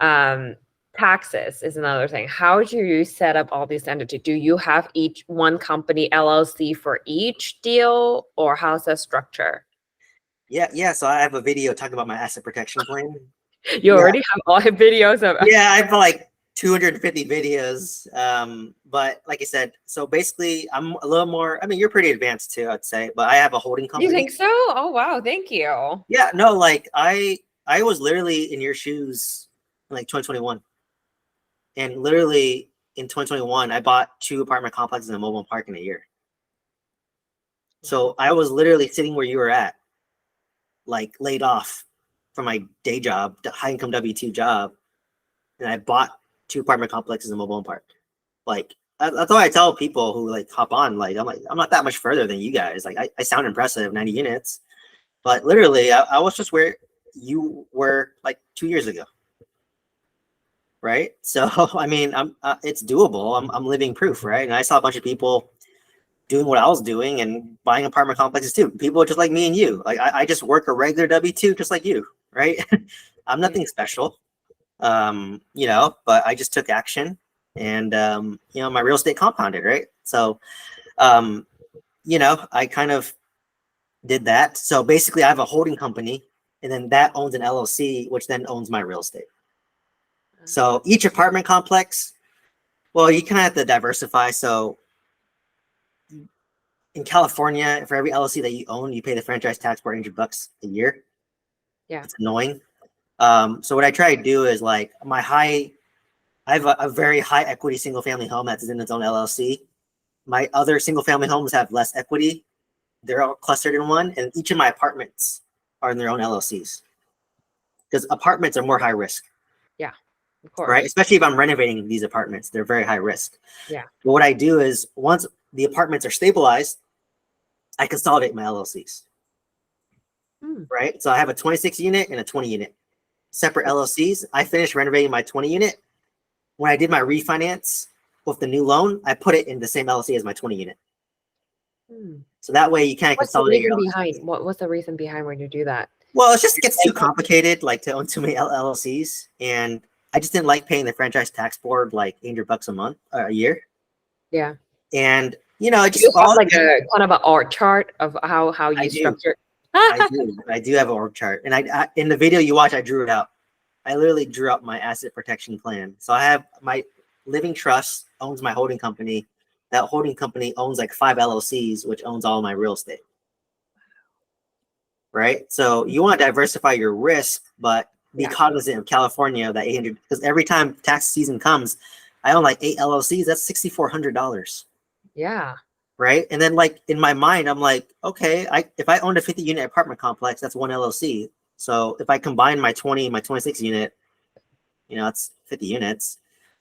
um, taxes is another thing. How do you set up all these entities? Do you have each one company LLC for each deal, or how's that structure? yeah. So I have a video talking about my asset protection plan. You Yeah, already have all the videos of yeah. I have like 250 videos. But like I said, so basically, I'm a little more. I mean, you're pretty advanced too, I'd say. But I have a holding You company. think so? Oh wow, thank you. Yeah, no, like I was literally in your shoes in like 2021, and literally in 2021, I bought 2 apartment complexes in a mobile park in a year. So I was literally sitting where you were at, like laid off from my day job, the high income W-2 job, and I bought 2 apartment complexes in a mobile park. Like that's why I tell people who like hop on, like I'm not that much further than you guys. Like I sound impressive, 90 units, but literally I was just where you were like 2 years ago, right? So I mean, it's doable. I'm living proof, right? And I saw a bunch of people doing what I was doing and buying apartment complexes too. People just like me and you. Like I just work a regular W-2 just like you, right? I'm Yeah. nothing special, but I just took action, and my real estate compounded, right? So um, I kind of did that. So basically, I have a holding company, and then that owns an LLC, which then owns my real estate. So each apartment complex, well, you kind of have to diversify. So in California, for every LLC that you own, you pay the franchise tax $400 a year. Yeah. It's annoying. So what I try to do is like I have a very high equity single family home that's in its own LLC. My other single family homes have less equity. They're all clustered in one, and each of my apartments are in their own LLCs because apartments are more high risk, Yeah, of right? course. Especially if I'm renovating these apartments, they're very high risk. Yeah. But what I do is once the apartments are stabilized, I consolidate my LLCs, Hmm. right? So I have a 26 unit and a 20 unit, separate LLCs. I finished renovating my 20 unit. When I did my refinance with the new loan, I put it in the same LLC as my 20 unit. Hmm. So that way you kind of What's the consolidate your reason LLCs. behind what's the reason behind when you do that? Well, it just gets too Like, complicated, like to own too many LLCs. And I just didn't like paying the franchise tax board like $800 a month, a year. yeah. And, it Do you just have all, like a kind of an art chart of how I you do. structure? I do have an org chart. And in the video you watch, I drew it out. I literally drew out my asset protection plan. So I have my living trust owns my holding company. That holding company owns like 5 LLCs, which owns all my real estate. Right. So you want to diversify your risk, but be Yeah. cognizant of California, that 800, because every time tax season comes, I own like 8 LLCs. That's $6,400. Yeah. Right. And then like in my mind, I'm like, okay, if I owned a 50 unit apartment complex, that's one LLC. So if I combine my 20 and my 26 unit, it's 50 units.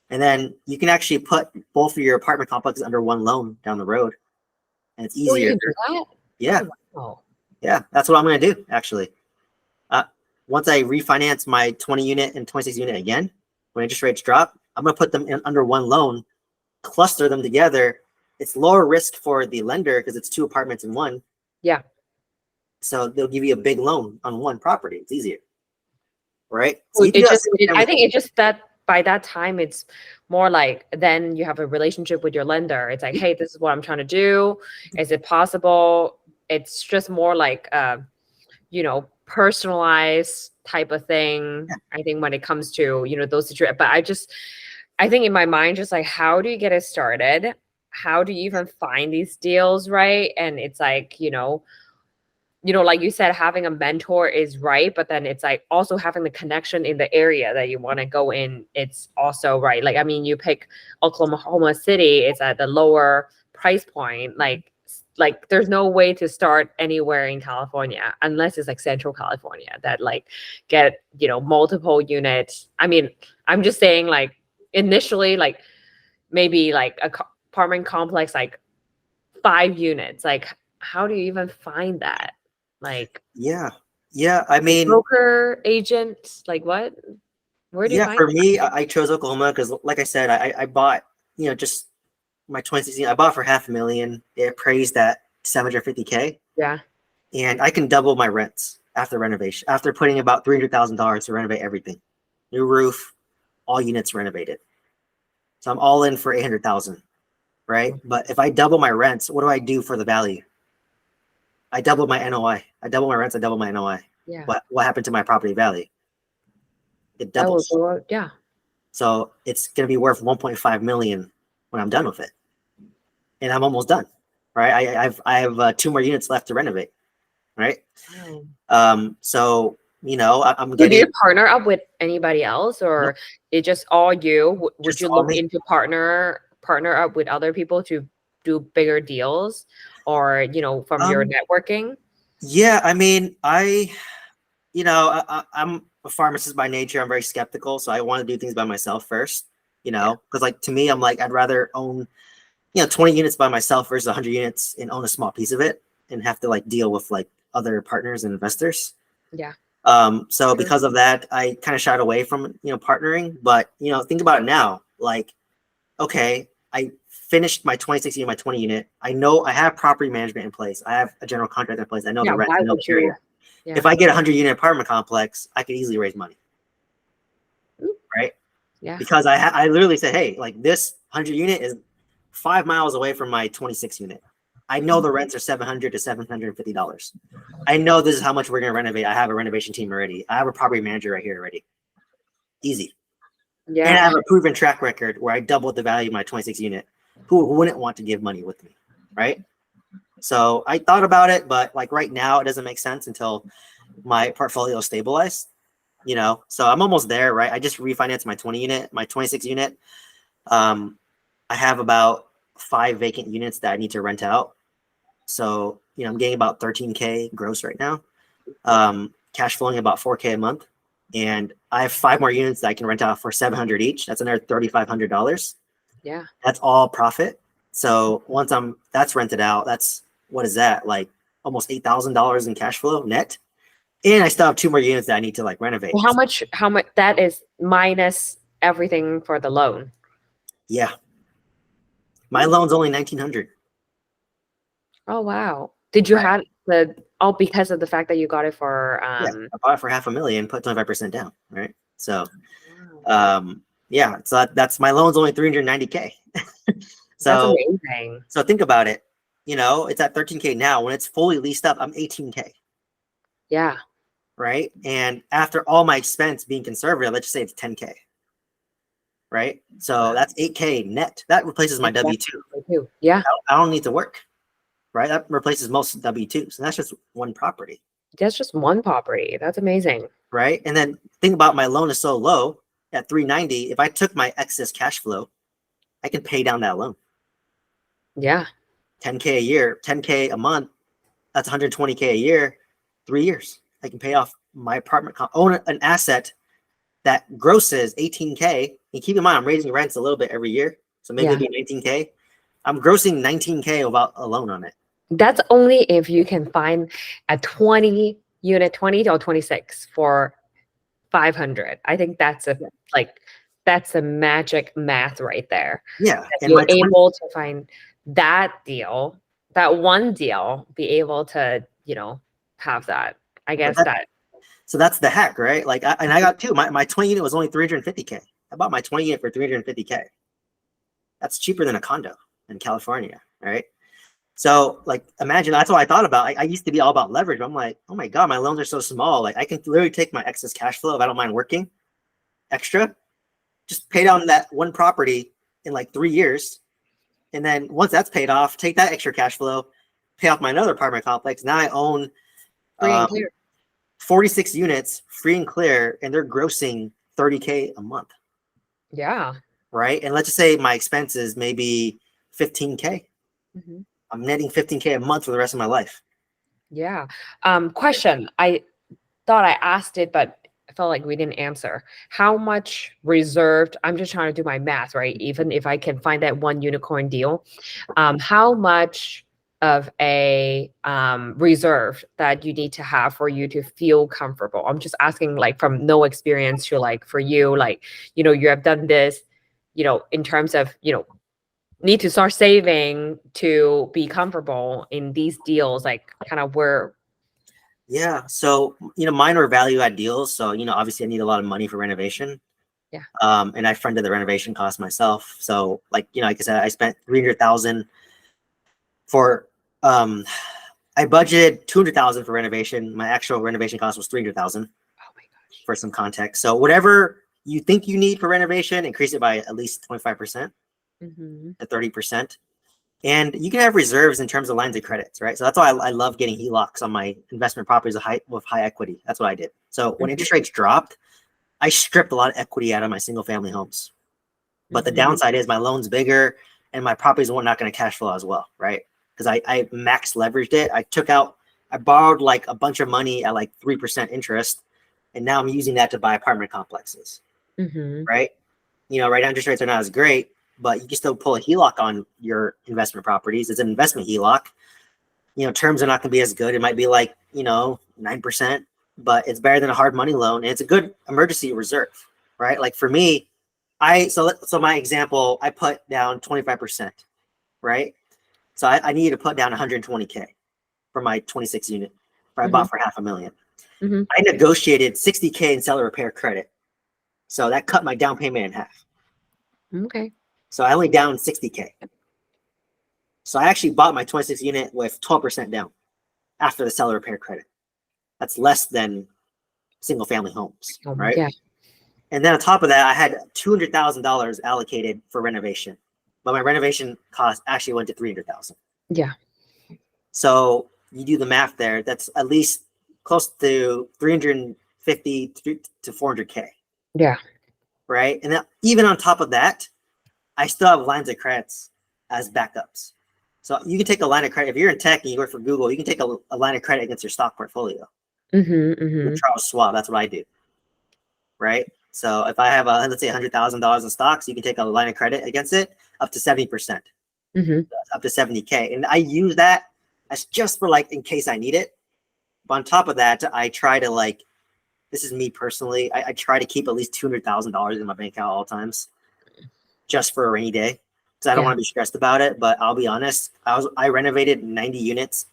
And then you can actually put both of your apartment complexes under one loan down the road. And it's Oh, you easier. can do that? Yeah. Oh, wow. Yeah. That's what I'm going to do, actually. Uh, Once I refinance my 20 unit and 26 unit again, when interest rates drop, I'm going to put them in under one loan, cluster them together. It's lower risk for the lender because it's 2 apartments in one. Yeah. So they'll give you a big loan on one property. It's easier. Right. So Well, you can do that. I think it just that by that time it's more like then you have a relationship with your lender. It's like, hey, this is what I'm trying to do. Is it possible? It's just more like personalized type of thing. I think when it comes to, those situations. But I think in my mind, just like, how do you get it started? How do you even find these deals, right? And it's like, like you said, having a mentor is right, but then it's like also having the connection in the area that you want to go in. It's also right. Like, I mean, you pick Oklahoma City, it's at the lower price point. Like there's no way to start anywhere in California unless it's like Central California that like get, multiple units. I mean, I'm just saying like initially, like maybe like a apartment complex, like 5 units, like how do you even find that? Like Yeah. Yeah. I mean, broker, agent, like what? Where do you yeah, find for that? me, I chose Oklahoma because, like I said, I bought, just my 2016, I bought for $500,000. It appraised at 750K. Yeah. and I can double my rents after renovation, after putting about $300,000 to renovate everything, new roof, all units renovated. So I'm all in for 800,000, right? But if I double my rents, what do I do for the value? I double my NOI. I double my rents. I double my NOI. Yeah. What happened to my property value? It That will doubles. go up. Yeah. So it's going to be worth 1.5 million when I'm done with it, and I'm almost done, right? I have 2 more units left to renovate, right? Wow. So I'm So do getting you partner up with anybody else, no, or it just all you? Would just you all look me. into partner up with other people to do bigger deals, or from your Um, networking? yeah, I mean, I'm a pharmacist by nature. I'm very skeptical, so I want to do things by myself first. Yeah. Because like to me, I'm like I'd rather own 20 units by myself versus 100 units and own a small piece of it and have to like deal with like other partners and investors. Yeah. So True. because of that, I kind of shied away from partnering. But think about it now. Like, okay, I finished my 26 unit, my 20 unit. I know I have property management in place. I have a general contract in place. I know Yeah. the rent. Why I know would the you? area. If Yeah. I get a 100 unit apartment complex, I could easily raise money, Ooh, right? yeah. Because I literally said, hey, like this 100 unit is 5 miles away from my 26 unit. I know the rents are $700 to $750. I know this is how much we're gonna renovate. I have a renovation team already. I have a property manager right here already. Easy. And Yeah. I have a proven track record where I doubled the value of my 26 unit. Who wouldn't want to give money with me, right? So I thought about it, but like right now, it doesn't make sense until my portfolio is stabilized. So I'm almost there, right? I just refinanced my 20 unit, my 26 unit. I have about 5 vacant units that I need to rent out. So I'm getting about 13K gross right now. Cash flowing about 4K a month, and I have 5 more units that I can rent out for 700 each. That's another $3,500. Yeah. That's all profit. So once that's rented out, that's what is that like almost $8,000 in cash flow net, and I still have 2 more units that I need to like renovate. Well, how much that is minus everything for the loan? Yeah, my loan's only 1,900. Oh, wow. Did you Right. have because of the fact that you got it for Yeah, I bought it for 500,000, put 25% down. Right. So wow. yeah, so that's my loan's only 390K. That's So amazing. so think about it. It's at 13K now. When it's fully leased up, I'm 18K. Yeah. Right. And after all my expense being conservative, let's just say it's 10K. Right. So Wow. that's 8K net. That replaces my Exactly. W-2. Too. Yeah. I don't need to work. Right. That replaces most W-2s. And that's just one property. That's just one property. That's amazing. Right. And then think about my loan is so low at 390. If I took my excess cash flow, I can pay down that loan. Yeah. 10K a year, 10K a month. That's 120K a year, 3 years. I can pay off my apartment, own an asset that grosses 18K. And keep in mind, I'm raising rents a little bit every year. So maybe Yeah. it'll be 19K. I'm grossing 19K without a loan on it. That's only if you can find a 20 unit, 20 or 26 for 500. I think that's Yeah. that's a magic math right there. Yeah. If And you're my 20, able to find that deal, that one deal, be able to, have that. I but guess that. so that's the hack, right? Like, I got two. My 20 unit was only 350K. I bought my 20 unit for 350K. That's cheaper than a condo in California, right? So, like, imagine that's what I thought about. I used to be all about leverage, but I'm like, oh my God, my loans are so small. Like, I can literally take my excess cash flow if I don't mind working extra, just pay down that one property in like 3 years. And then once that's paid off, take that extra cash flow, pay off my another apartment complex. Now I own Free and um, clear. 46 units free and clear, and they're grossing 30K a month, Yeah. right? And let's just say my expenses maybe 15K. Mhm. I'm netting 15K a month for the rest of my life. Yeah. Question. I thought I asked it, but I felt like we didn't answer. How much reserved? I'm just trying to do my math, right? Even if I can find that one unicorn deal, how much of a reserve that you need to have for you to feel comfortable? I'm just asking, like, from no experience to, like, for you, like, you have done this, in terms of, need to start saving to be comfortable in these deals, like, kind of where Yeah. So, mine were value add deals. So, obviously I need a lot of money for renovation. Yeah. And I fronted the renovation cost myself. So like I said, I spent 300,000 for, I budgeted 200,000 for renovation. My actual renovation cost was 300,000 Oh my gosh. for some context. So whatever you think you need for renovation, increase it by at least 25% Mm-hmm. to 30%. And you can have reserves in terms of lines of credits, right? So that's why I love getting HELOCs on my investment properties with high equity. That's what I did. So when interest rates dropped, I stripped a lot of equity out of my single family homes. But the Mm-hmm. downside is my loan's bigger and my properties are not going to cash flow as well, right? Because I max leveraged it. I borrowed like a bunch of money at like 3% interest. And now I'm using that to buy apartment complexes, Mm-hmm. right? Right now interest rates are not as great, but you can still pull a HELOC on your investment properties. It's an investment HELOC. Terms are not going to be as good. It might be like, 9%, but it's better than a hard money loan. And it's a good emergency reserve, right? Like for me, so my example, I put down 25%, right? So I needed to put down 120K for my 26 unit, I Mm-hmm. bought for $500,000. Mm-hmm. I negotiated 60K in seller repair credit. So that cut my down payment in half. Okay. So I only down 60K. So I actually bought my 26 unit with 12% down after the seller repair credit. That's less than single family homes, right? Yeah. And then on top of that, I had $200,000 allocated for renovation, but my renovation cost actually went to 300,000. Yeah. So you do the math there. That's at least close to 350 to 400K, Yeah. right? And then even on top of that, I still have lines of credits as backups. So you can take a line of credit if you're in tech and you work for Google. You can take a line of credit against your stock portfolio. Mm-hmm. Mm-hmm. With Charles Schwab, that's what I do, right? So if I have let's say $100,000 in stocks, you can take a line of credit against it up to 70%, Mm-hmm. up to 70K, and I use that as just for like in case I need it. But on top of that, I try to this is me personally. I try to keep at least $200,000 in my bank account at all times, just for a rainy day, because I don't Yeah. want to be stressed about it. But I'll be honest, I renovated 90 units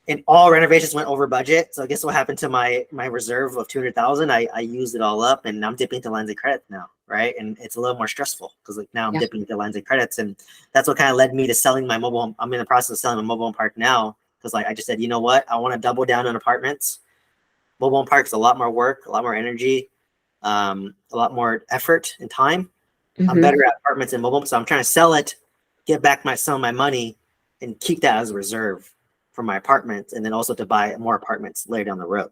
and all renovations went over budget. So guess what happened to my reserve of 200,000? I used it all up, and I'm dipping into lines of credit now, right? And it's a little more stressful because like now I'm Yeah. dipping into lines of credits, and that's what kind of led me to selling my mobile home. I'm in the process of selling my mobile home park now because like I just said, you know what? I want to double down on apartments. Mobile home parks a lot more work, a lot more energy, a lot more effort and time. I'm Mm-hmm. better at apartments and mobile, so I'm trying to sell it, get back some of my money, and keep that as a reserve for my apartments, and then also to buy more apartments later down the road,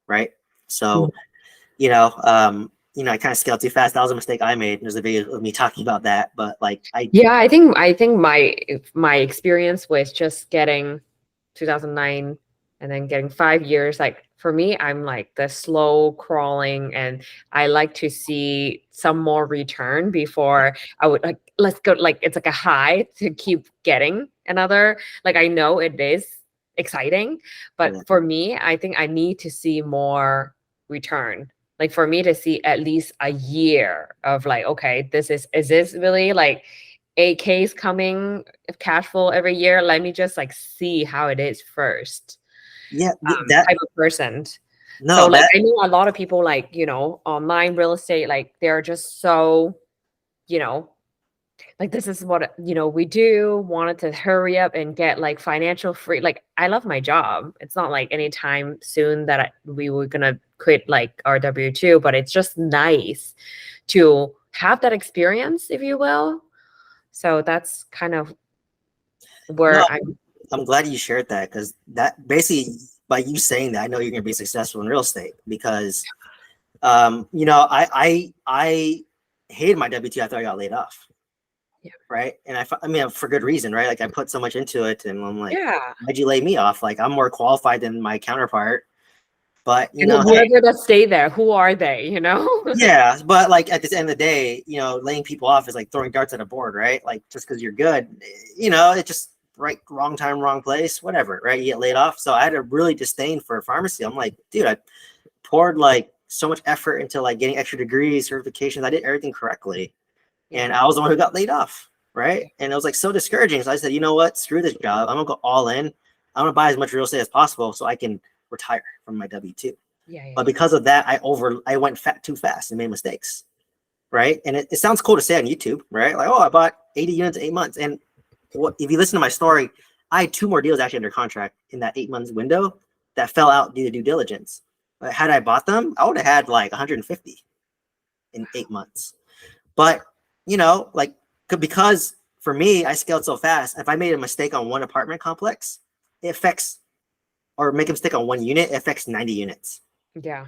right? So, I kind of scaled too fast. That was a mistake I made. There's a video of me talking about that, but like Yeah, I think my experience with just getting 2009 and then getting 5 years, like for me, I'm like the slow crawling, and I like to see some more return before I would like let's go, like it's like a high to keep getting another. Like I know it is exciting, but for me, I think I need to see more return. Like for me to see at least a year of like, okay, is this really like 8Ks coming cash flow every year? Let me just like see how it is first. yeah, that Type of person. So no like that I know a lot of people like, online real estate, like they're just so, you know, like this is what we do, wanted to hurry up and get like financial free. Like I love my job. It's not like anytime soon that we were gonna quit like our W-2, but it's just nice to have that experience, if you will. So that's kind of no, where I'm. I'm glad you shared that because that basically by you saying that, I know you're going to be successful in real estate because, I hated my W-2 after I got laid off. Yeah. Right. And I mean, for good reason, right? Like I put so much into it and I'm like, Yeah. why'd you lay me off? Like I'm more qualified than my counterpart, but And hey, whoever that stay there, who are they, yeah, but like at the end of the day, laying people off is like throwing darts at a board, right? Like just because you're good, it's just right, wrong time, wrong place, whatever, right? You get laid off. So I had a really disdain for pharmacy. I'm like, dude, I poured like so much effort into like getting extra degrees, certifications. I did everything correctly. And Yeah. I was the one who got laid off, right? And it was like so discouraging. So I said, you know what? Screw this job. I'm gonna go all in. I want to buy as much real estate as possible so I can retire from my W-2. Yeah, yeah, But yeah. because of that, I went too fast and made mistakes, right? And it sounds cool to say on YouTube, right? Like, oh, I bought 80 units in 8 months. And if you listen to my story, I had 2 more deals actually under contract in that 8 months window that fell out due to due diligence. But had I bought them, I would have had like 150 in 8 months. But like because for me, I scaled so fast. If I made a mistake on one apartment complex, it affects, or make a mistake on one unit, it affects 90 units, Yeah.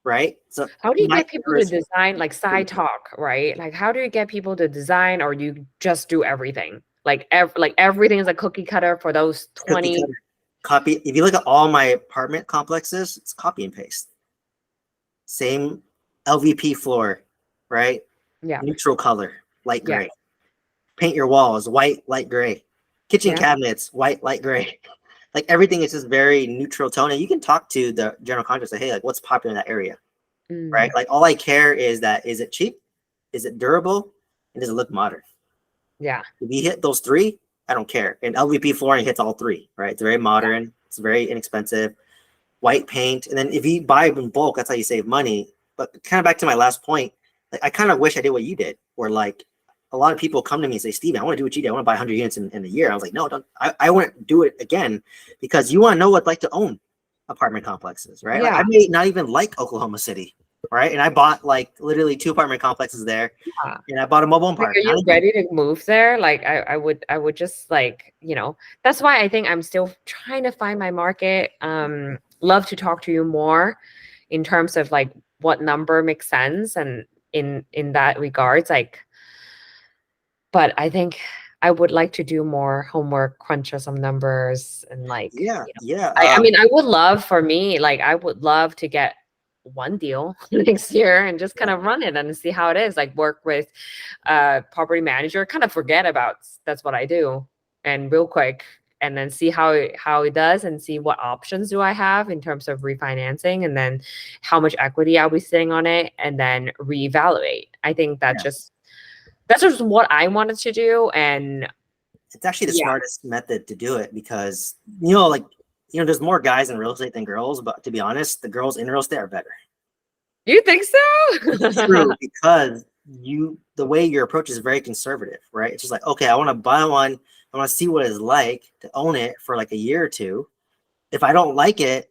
right? So How do you my get people error to is design like side talk, right? Like how do you get people to design, or you just do everything? Like everything is a cookie cutter for those cookie 20. cutter. Copy. If you look at all my apartment complexes, it's copy and paste. Same LVP floor, right? Yeah. Neutral color, light Yeah. gray. Paint your walls white, light gray. Kitchen Yeah. cabinets, white, light gray. Like everything is just very neutral tone. And you can talk to the general contractor, say, hey, like what's popular in that area, right? Mm, Like all I care is that, is it cheap? Is it durable? And does it look modern? yeah. If you hit those 3, I don't care. And LVP flooring hits all 3, right? It's very Yeah. modern. It's very inexpensive. White paint. And then if you buy in bulk, that's how you save money. But kind of back to my last point, like I kind of wish I did what you did, where like a lot of people come to me and say, Steven, I want to do what you did. I want to buy 100 units in a year. I was like, no, don't. I want to do it again because you want to know what it's like to own apartment complexes, right? Like I Yeah. may not even like Oklahoma City, right? And I bought like literally 2 apartment complexes there, Yeah. and I bought a mobile home Like, park. are Not you even, ready to move there? Like, I would just like, that's why I think I'm still trying to find my market. Love to talk to you more in terms of like what number makes sense and in that regards, like, but I think I would like to do more homework, crunch some numbers, and like, yeah, yeah. I mean, I would love for me, like, I would love to get one deal next year and just kind Yeah, of run it and see how it is. Like, work with property manager, kind of forget about that's what I do, and real quick, and then see how it does, and see what options do I have in terms of refinancing, and then how much equity I'll be sitting on it, and then reevaluate. I think yeah. that's just what I wanted to do, and It's actually the yeah, smartest method to do it because like there's more guys in real estate than girls, but to be honest, the girls in real estate are better. you think It's so? true because the way your approach is very conservative, right? It's just like, okay, I want to buy one, I want to see what it's like to own it for like a year or two. If I don't like it,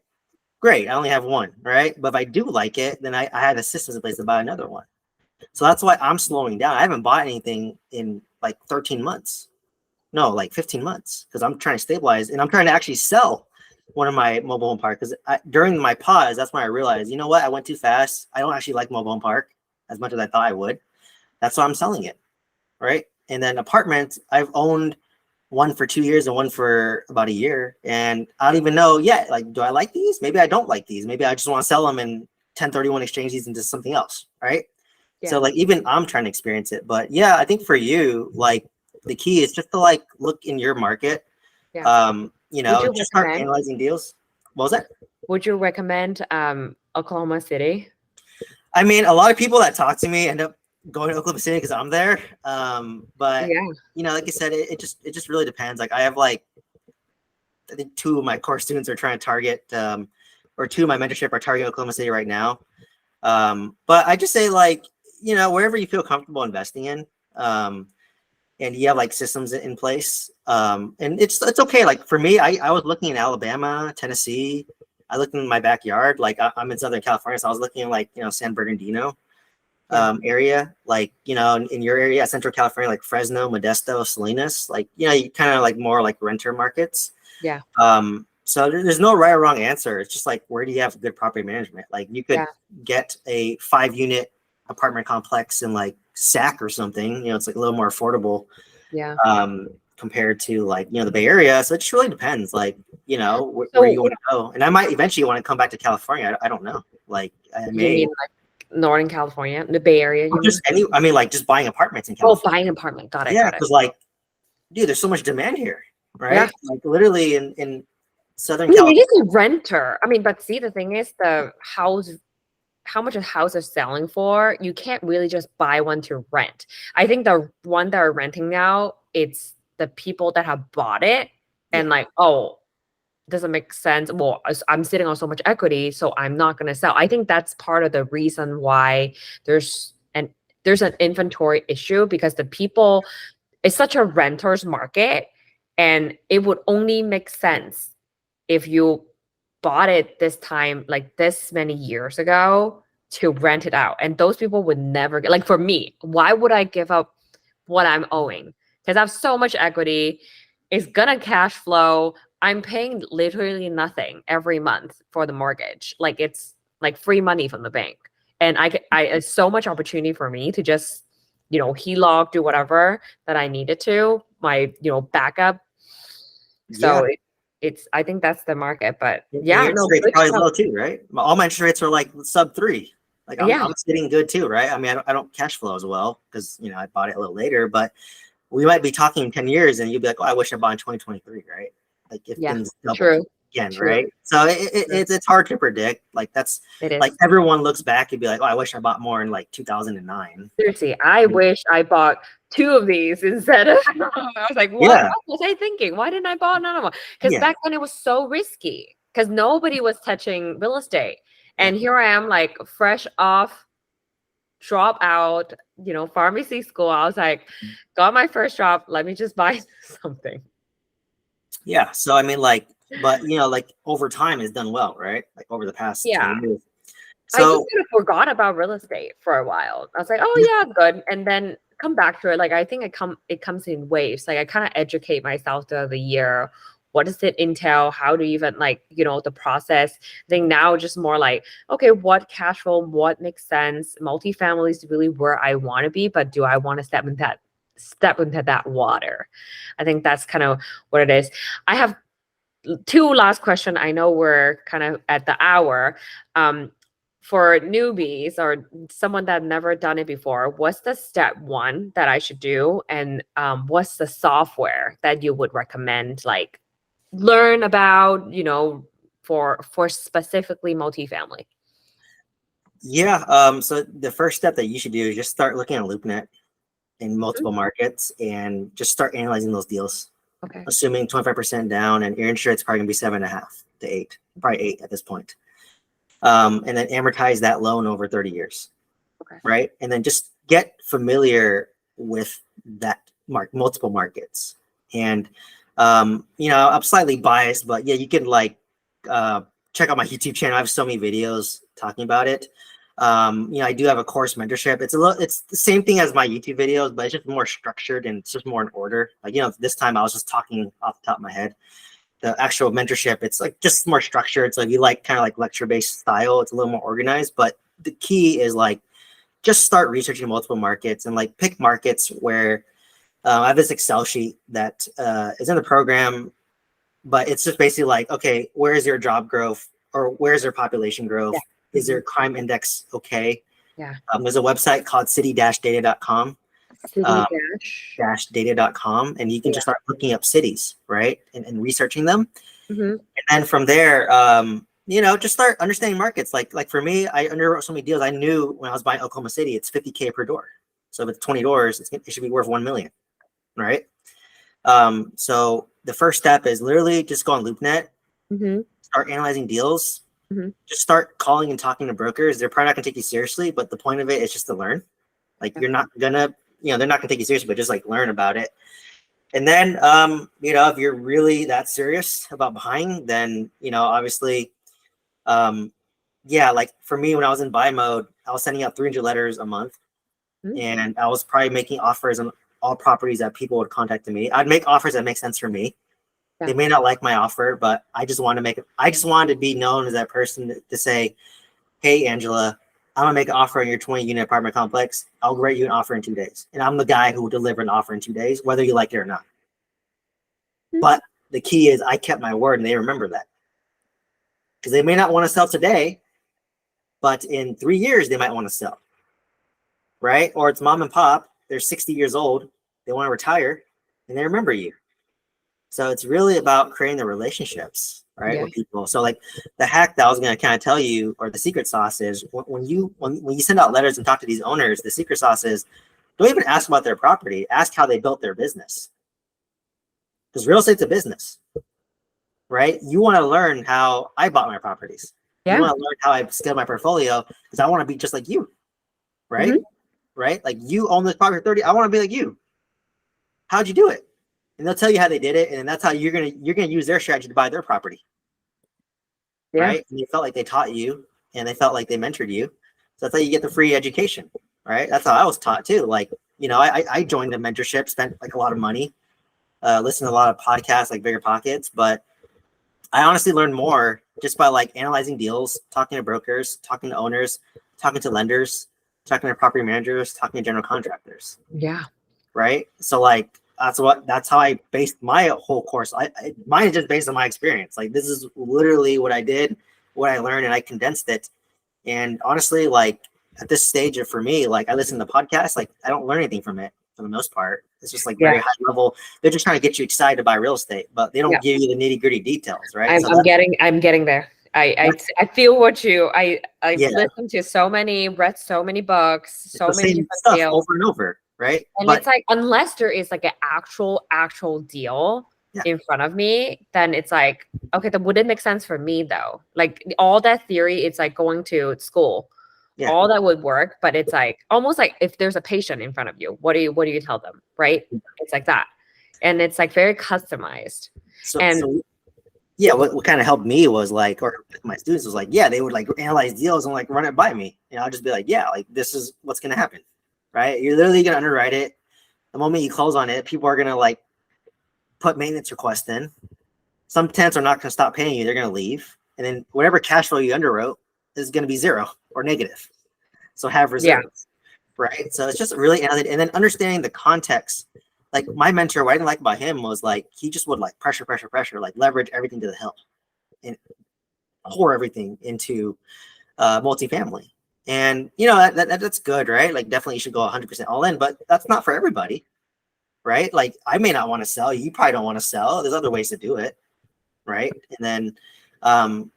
great, I only have one, right? But if I do like it, then I have a system in place to buy another one. So that's why I'm slowing down. I haven't bought anything in like 13 months. No, like 15 months, because I'm trying to stabilize and I'm trying to actually sell one of my mobile home park, because during my pause, that's when I realized, you know what, I went too fast. I don't actually like mobile home park as much as I thought I would. That's why I'm selling it, right? And then apartments, I've owned one for 2 years and one for about a year, and I don't even know yet. Like, do I like these? Maybe I don't like these. Maybe I just want to sell them and 1031 exchange these into something else, right? So Yeah, like even I'm trying to experience it, but yeah, I think for you, like the key is just to like look in your market, yeah. Would you just start recommend? analyzing deals. What was that? Would you recommend Oklahoma City? I mean, a lot of people that talk to me end up going to Oklahoma City because I'm there. But Yeah, like I said, it just really depends. Like I have like I think 2 of my core students are trying to target, or 2 of my mentorship are targeting Oklahoma City right now. But I just say like wherever you feel comfortable investing in. And you have like systems in place. And it's okay. Like for me, I was looking in Alabama, Tennessee. I looked in my backyard. Like I'm in Southern California, so I was looking in like San Bernardino yeah, area, like in your area, Central California, like Fresno, Modesto, Salinas, like you kind of like more like renter markets. yeah, So there's no right or wrong answer. It's just like, where do you have good property management? Like you could yeah, get a 5-unit apartment complex in like Sac or something. It's like a little more affordable, yeah. compared to like the Bay Area. So it just really depends, like where you So want to go. And I might eventually want to come back to California. I don't know. Like I you may mean like Northern California, the Bay Area, you mean? just I mean like just buying apartments in Oh, California. buying an apartment. Got it, Yeah, got it. because like dude, there's so much demand here, Yeah. right? Like literally in Southern I mean, it California. is a renter. I mean, but see, the thing is, the house, how much a house is selling for, you can't really just buy one to rent. I think the one that are renting now, it's the people that have bought it and Yeah, like, oh, doesn't make sense. Well, I'm sitting on so much equity, so I'm not going to sell. I think that's part of the reason why there's an there's an inventory issue, because the people, it's such a renter's market, and it would only make sense if you bought it this time, like this many years ago, to rent it out. And those people would never get, like, for me, why would I give up what I'm owing? Because I have so much equity. It's gonna cash flow. I'm paying literally nothing every month for the mortgage. Like, it's like free money from the bank. And it's so much opportunity for me to just, HELOC, do whatever that I needed to, my, backup. Yeah. So I think that's the market. But And yeah, your interest no, rate's good probably stuff. low too, right? All my interest rates are like sub 3. Like I'm Yeah, I'm sitting good too, right? I mean, I don't cash flow as well because I bought it a little later, but we might be talking in 10 years and you'll be like, oh, I wish I bought in 2023, right? Like if yeah, things doubled true, again, true, right? So true. it's hard to predict. Like that's It like is. everyone looks back and be like, oh, I wish I bought more in like 2009. Seriously, I wish I bought two of these instead of. I was like, what? Yeah, What was I thinking? Why didn't I buy another one? Because yeah, back then it was so risky. Because nobody was touching real estate, yeah. and here I am, like fresh off, drop out, pharmacy school. I was like, got my first job. Let me just buy something. Yeah. So I mean, like, but like over time it's done well, right? Like over the past Yeah. 10 years. I just So kind of forgot about real estate for a while. I was like, yeah, oh yeah, good. And then come back to it. Like, I think it comes in waves. Like, I kind of educate myself throughout the year. What does it entail? How do you even, like, the process? I think now just more like, okay, what cash flow, what makes sense? Multifamily is really where I want to be, but do I want to step into that water? I think that's kind of what it is. I have two last question. I know we're kind of at the hour. For newbies or someone that never done it before, what's the step one that I should do? And what's the software that you would recommend, like, learn about, for specifically multifamily? yeah. So the first step that you should do is just start looking at LoopNet in Mhm. multiple markets and just start analyzing those deals. Okay. Assuming 25% down, and your interest rate's probably gonna be 7.5 to 8, probably 8 at this point. And then amortize that loan over 30 years, Okay. right? And then just get familiar with that multiple markets. And I'm slightly biased, but yeah, you can like check out my YouTube channel. I have so many videos talking about it. I do have a course mentorship. It's the same thing as my YouTube videos, but it's just more structured and it's just more in order. Like, this time I was just talking off the top of my head. The actual mentorship, it's like just more structured. So if you like kind of like lecture-based style, it's a little more organized. But the key is like just start researching multiple markets and like pick markets where I have this Excel sheet that is in the program, but it's just basically like, okay, where is your job growth or where's their population growth? Yeah. Is their crime index okay? Yeah. There's a website called city-data.com, City um, dash. data.com, and you can Yeah. just start looking up cities, right? And researching them. Mm-hmm. And then from there, just start understanding markets. Like for me, I underwrote so many deals. I knew when I was buying Oklahoma City, it's $50K per door. So if it's 20 doors, it should be worth 1 million, right? So the first step is literally just go on LoopNet, Mm-hmm. start analyzing deals, Mm-hmm. just start calling and talking to brokers. They're probably not gonna take you seriously, but the point of it is just to learn. Like Yeah. you're not gonna, they're not gonna take you seriously, but just like learn about it. And then, if you're really that serious about buying, then, obviously, like for me, when I was in buy mode, I was sending out 300 letters a month Mm-hmm. and I was probably making offers on all properties that people would contact me. I'd make offers that make sense for me. Yeah. They may not like my offer, but I just wanted to be known as that person to say, hey, Angela, I'm gonna make an offer on your 20-unit apartment complex. I'll rate you an offer in 2 days. And I'm the guy who will deliver an offer in 2 days, whether you like it or not. But the key is I kept my word and they remember that. Because they may not want to sell today, but in 3 years, they might want to sell. Right? Or it's mom and pop, they're 60 years old, they want to retire, and they remember you. So it's really about creating the relationships, right, Yeah. with people. So like the hack that I was going to kind of tell you, or the secret sauce is when you send out letters and talk to these owners, the secret sauce is don't even ask about their property. Ask how they built their business. Because real estate's a business. right? You want to learn how I bought my properties. You Yeah. want to learn how I scaled my portfolio because I want to be just like you, right? Hmm. Right? Like you own this property 30. I want to be like you. How'd you do it? And they'll tell you how they did it, and that's how you're gonna use their strategy to buy their property, Yeah. right? And you felt like they taught you, and they felt like they mentored you. So that's how you get the free education, right? That's how I was taught too. Like, I joined the mentorship, spent like a lot of money, listened to a lot of podcasts like Bigger Pockets, but I honestly learned more just by like analyzing deals, talking to brokers, talking to owners, talking to lenders, talking to property managers, talking to general contractors, Yeah. right? So like that's how I based my whole course. Mine is just based on my experience. Like this is literally what I did, what I learned, and I condensed it. And honestly, like at this stage of for me, like I listen to podcasts, like I don't learn anything from it for the most part. It's just like Yeah. very high level. They're just trying to get you excited to buy real estate, but they don't Yeah. give you the nitty gritty details, right? I'm, So I'm getting, I'm getting there. I feel what I've yeah, listened to so many, read so many books, it's so the many same different stuff deals. over and over, right? And But it's like, unless there is like an actual deal yeah, in front of me, then it's like, okay, that wouldn't make sense for me though. Like all that theory, it's like going to school. yeah. All that would work, but it's like almost like if there's a patient in front of you, what do you tell them? Right? It's like that. And it's like very customized. And So yeah, what kind of helped me was like, or my students was like, yeah, they would like analyze deals and like run it by me. And I'll just be like, yeah, like this is what's gonna happen, right? You're literally gonna underwrite it. The moment you close on it, people are gonna like put maintenance requests in. Some tenants are not gonna stop paying you; they're gonna leave, and then whatever cash flow you underwrote is gonna be zero or negative. So have yeah, reserves, right? So it's just really, and then understanding the context. Like my mentor, what I didn't like about him was like he just would like pressure, like leverage everything to the hill and pour everything into multifamily. And that's good, right? Like definitely you should go 100% all in, but that's not for everybody, right? Like I may not want to sell. You probably don't want to sell. There's other ways to do it, right? And then, um,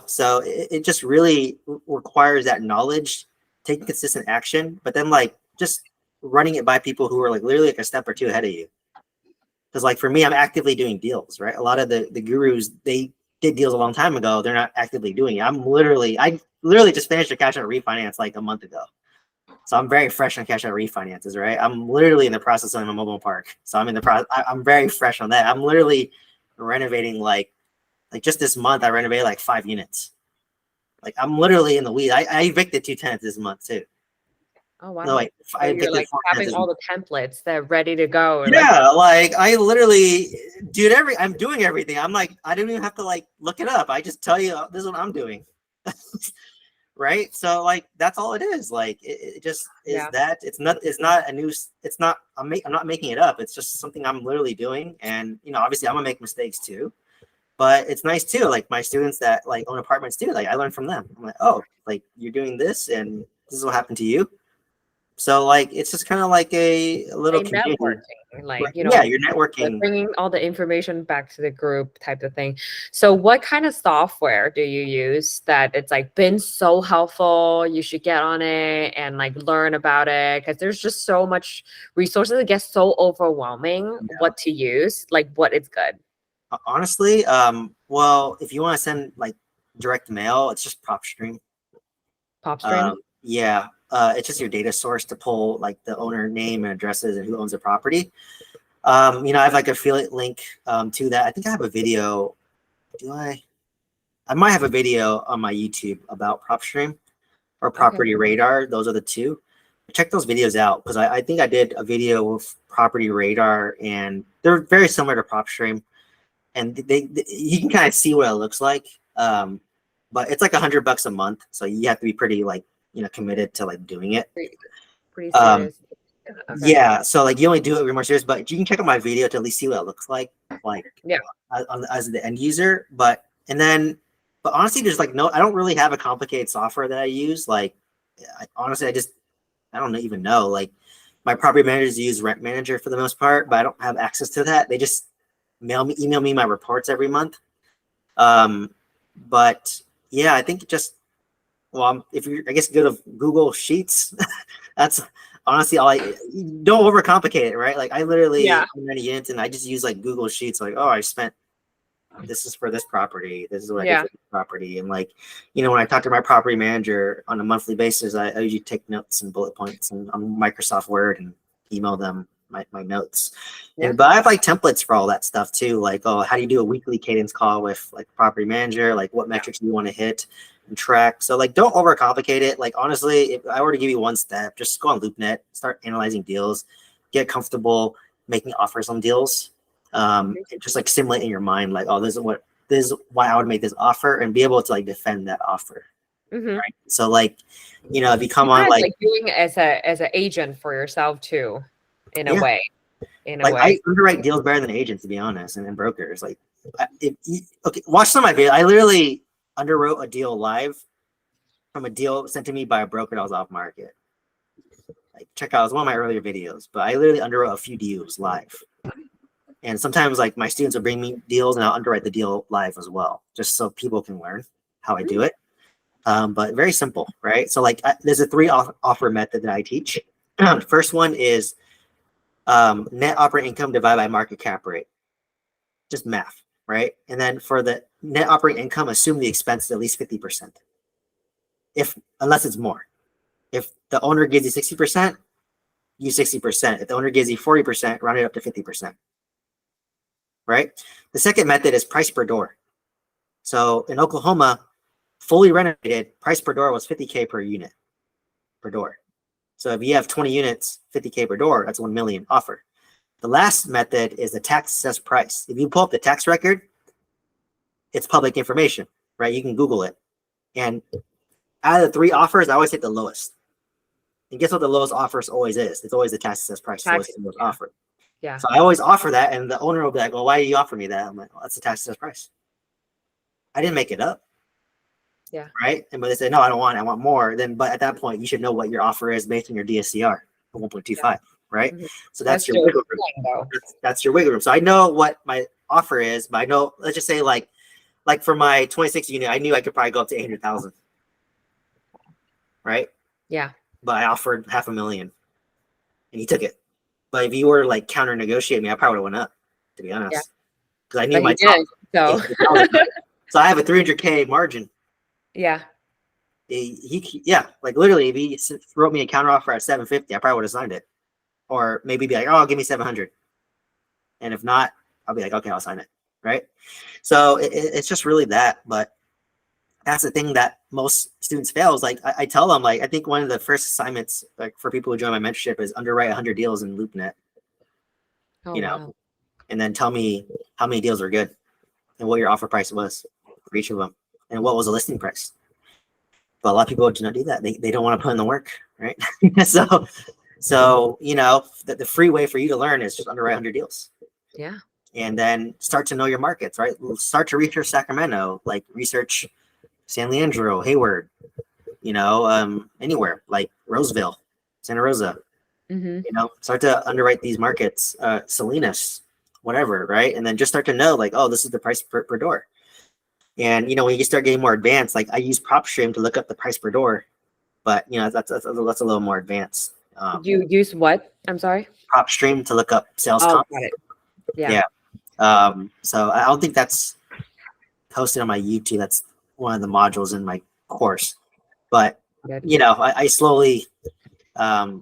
so it just really requires that knowledge, taking consistent action, but then like just running it by people who are like literally like a step or two ahead of you. Because like for me, I'm actively doing deals, right? A lot of the gurus, they did deals a long time ago. They're not actively doing it. I literally just finished a cash out refinance like a month ago. So I'm very fresh on cash out refinances, right? I'm literally in the process of a mobile park. So I'm in the process. I'm very fresh on that. I'm literally renovating like just this month. I renovated like 5 units. Like I'm literally in the weed. I evicted 2 tenants this month too. oh No, wow. wait, I So you're evicted like 4 tenants having this all month. the templates that are ready to go. Like, Yeah, like I literally, dude, I'm doing everything. I'm like, I don't even have to like look it up. I just tell you this is what I'm doing. Right. So like that's all it is. Like it just is yeah. that it's not a new it's not I'm not making it up. It's just something I'm literally doing. And obviously I'm gonna make mistakes too. But it's nice too. Like my students that like own apartments too, like I learn from them. I'm like, oh, like you're doing this and this is what happened to you. So like it's just kind of like a little A community. networking, like, Right. Yeah, you're like networking. bringing all the information back to the group type of thing. So what kind of software do you use that it's like been so helpful? You should get on it and like learn about it because there's just so much resources. It gets so overwhelming what to use, like what is good. Honestly, well, if you want to send like direct mail, it's just PropStream. PopStream. Yeah, it's just your data source to pull like the owner name and addresses and who owns the property. I have like affiliate link to that. I think I have a video. Do I? I might have a video on my YouTube about PropStream or Okay. Property Radar. Those are the two. Check those videos out because I think I did a video with Property Radar and they're very similar to PropStream. And you can kind of see what it looks like. But it's like $100 a month, so you have to be pretty like committed to like doing it. Pretty Um, serious. Okay. yeah, so like you only do it when you're more serious, but you can check out my video to at least see what it looks like Yeah. as the end user. But honestly, there's like no, I don't really have a complicated software that I use. Like, honestly, I don't even know. Like, my property managers use Rent Manager for the most part, but I don't have access to that. They just email me my reports every month. But yeah, I think if you I guess go to Google Sheets, that's honestly all I don't overcomplicate it, right? Like I literally Yeah. own many units and I just use like Google Sheets, like, oh, I spent this is for this property. This is what I did Yeah. for this property. And like, when I talk to my property manager on a monthly basis, I usually take notes and bullet points and on Microsoft Word and email them my notes. Yeah. But I have like templates for all that stuff too. Like, oh, how do you do a weekly cadence call with like property manager? Like what metrics do you want to hit and track? So like, don't overcomplicate it. Like, honestly, if I were to give you one step, just go on LoopNet, start analyzing deals, get comfortable making offers on deals. Just like simulate in your mind, like, oh, this is why I would make this offer, and be able to like defend that offer. Mm-hmm. Right. So like, if you come on Kind of like doing it as an agent for yourself too, in a yeah, way. In a like way. I underwrite deals better than agents, to be honest, and brokers. Like, okay, watch some of my videos. I literally underwrote a deal live from a deal sent to me by a broker that was off market. Like, check out, it was one of my earlier videos, but I literally underwrote a few deals live. And sometimes like my students will bring me deals and I'll underwrite the deal live as well, just so people can learn how I do it. But very simple, right? So like there's a 3 offer method that I teach. First one is net operating income divided by market cap rate, just math, right? And then for the net operating income, assume the expense is at least 50%. Unless it's more. If the owner gives you 60%, use 60%. If the owner gives you 40%, round it up to 50%. Right? The second method is price per door. So in Oklahoma, fully renovated, price per door was $50K per unit per door. So if you have 20 units, $50K per door, that's $1 million offer. The last method is the tax assessed price. If you pull up the tax record, it's public information, right? You can Google it. And out of the 3 offers, I always hit the lowest. And guess what the lowest offers always is? It's always the tax assessed price. It's always the lowest offer. Yeah. So I always offer that, and the owner will be like, well, why do you offer me that? I'm like, well, that's the tax assessed price. I didn't make it up. Yeah. Right. And but they say, no, I don't want it. I want more. But at that point, you should know what your offer is based on your DSCR, 1.25. Yeah. Right. Mm-hmm. So that's your wiggle room. That's your wiggle room. So I know what my offer is, but I know, let's just say like for my 26 unit, I knew I could probably go up to 800,000. Right. Yeah. But I offered $500,000 and he took it. But if you were like counter negotiate me, I probably would have went up, to be honest. Because I knew my top. So. So I have a 300K margin. Yeah. Like literally, if he wrote me a counter offer at 750, I probably would have signed it. Or maybe be like, oh, give me 700. And if not, I'll be like, okay, I'll sign it. Right. So it's just really that. But that's the thing that most students fail is like, I tell them, like, I think one of the first assignments like for people who join my mentorship is underwrite 100 deals in LoopNet. Oh, wow. And then tell me how many deals are good and what your offer price was for each of them and what was the listing price. But a lot of people do not do that. They don't want to put in the work, right? so the free way for you to learn is just underwrite 100 deals. Yeah. And then start to know your markets, right? Start to research Sacramento, like research San Leandro, Hayward, anywhere like Roseville, Santa Rosa. Mm-hmm. Start to underwrite these markets, Salinas, whatever, right? And then just start to know, like, oh, this is the price per door. And when you start getting more advanced, like I use PropStream to look up the price per door, but that's a little more advanced. You use what? I'm sorry. PropStream to look up sales comp. Got it. Yeah. So I don't think that's posted on my YouTube. That's one of the modules in my course. But I slowly, I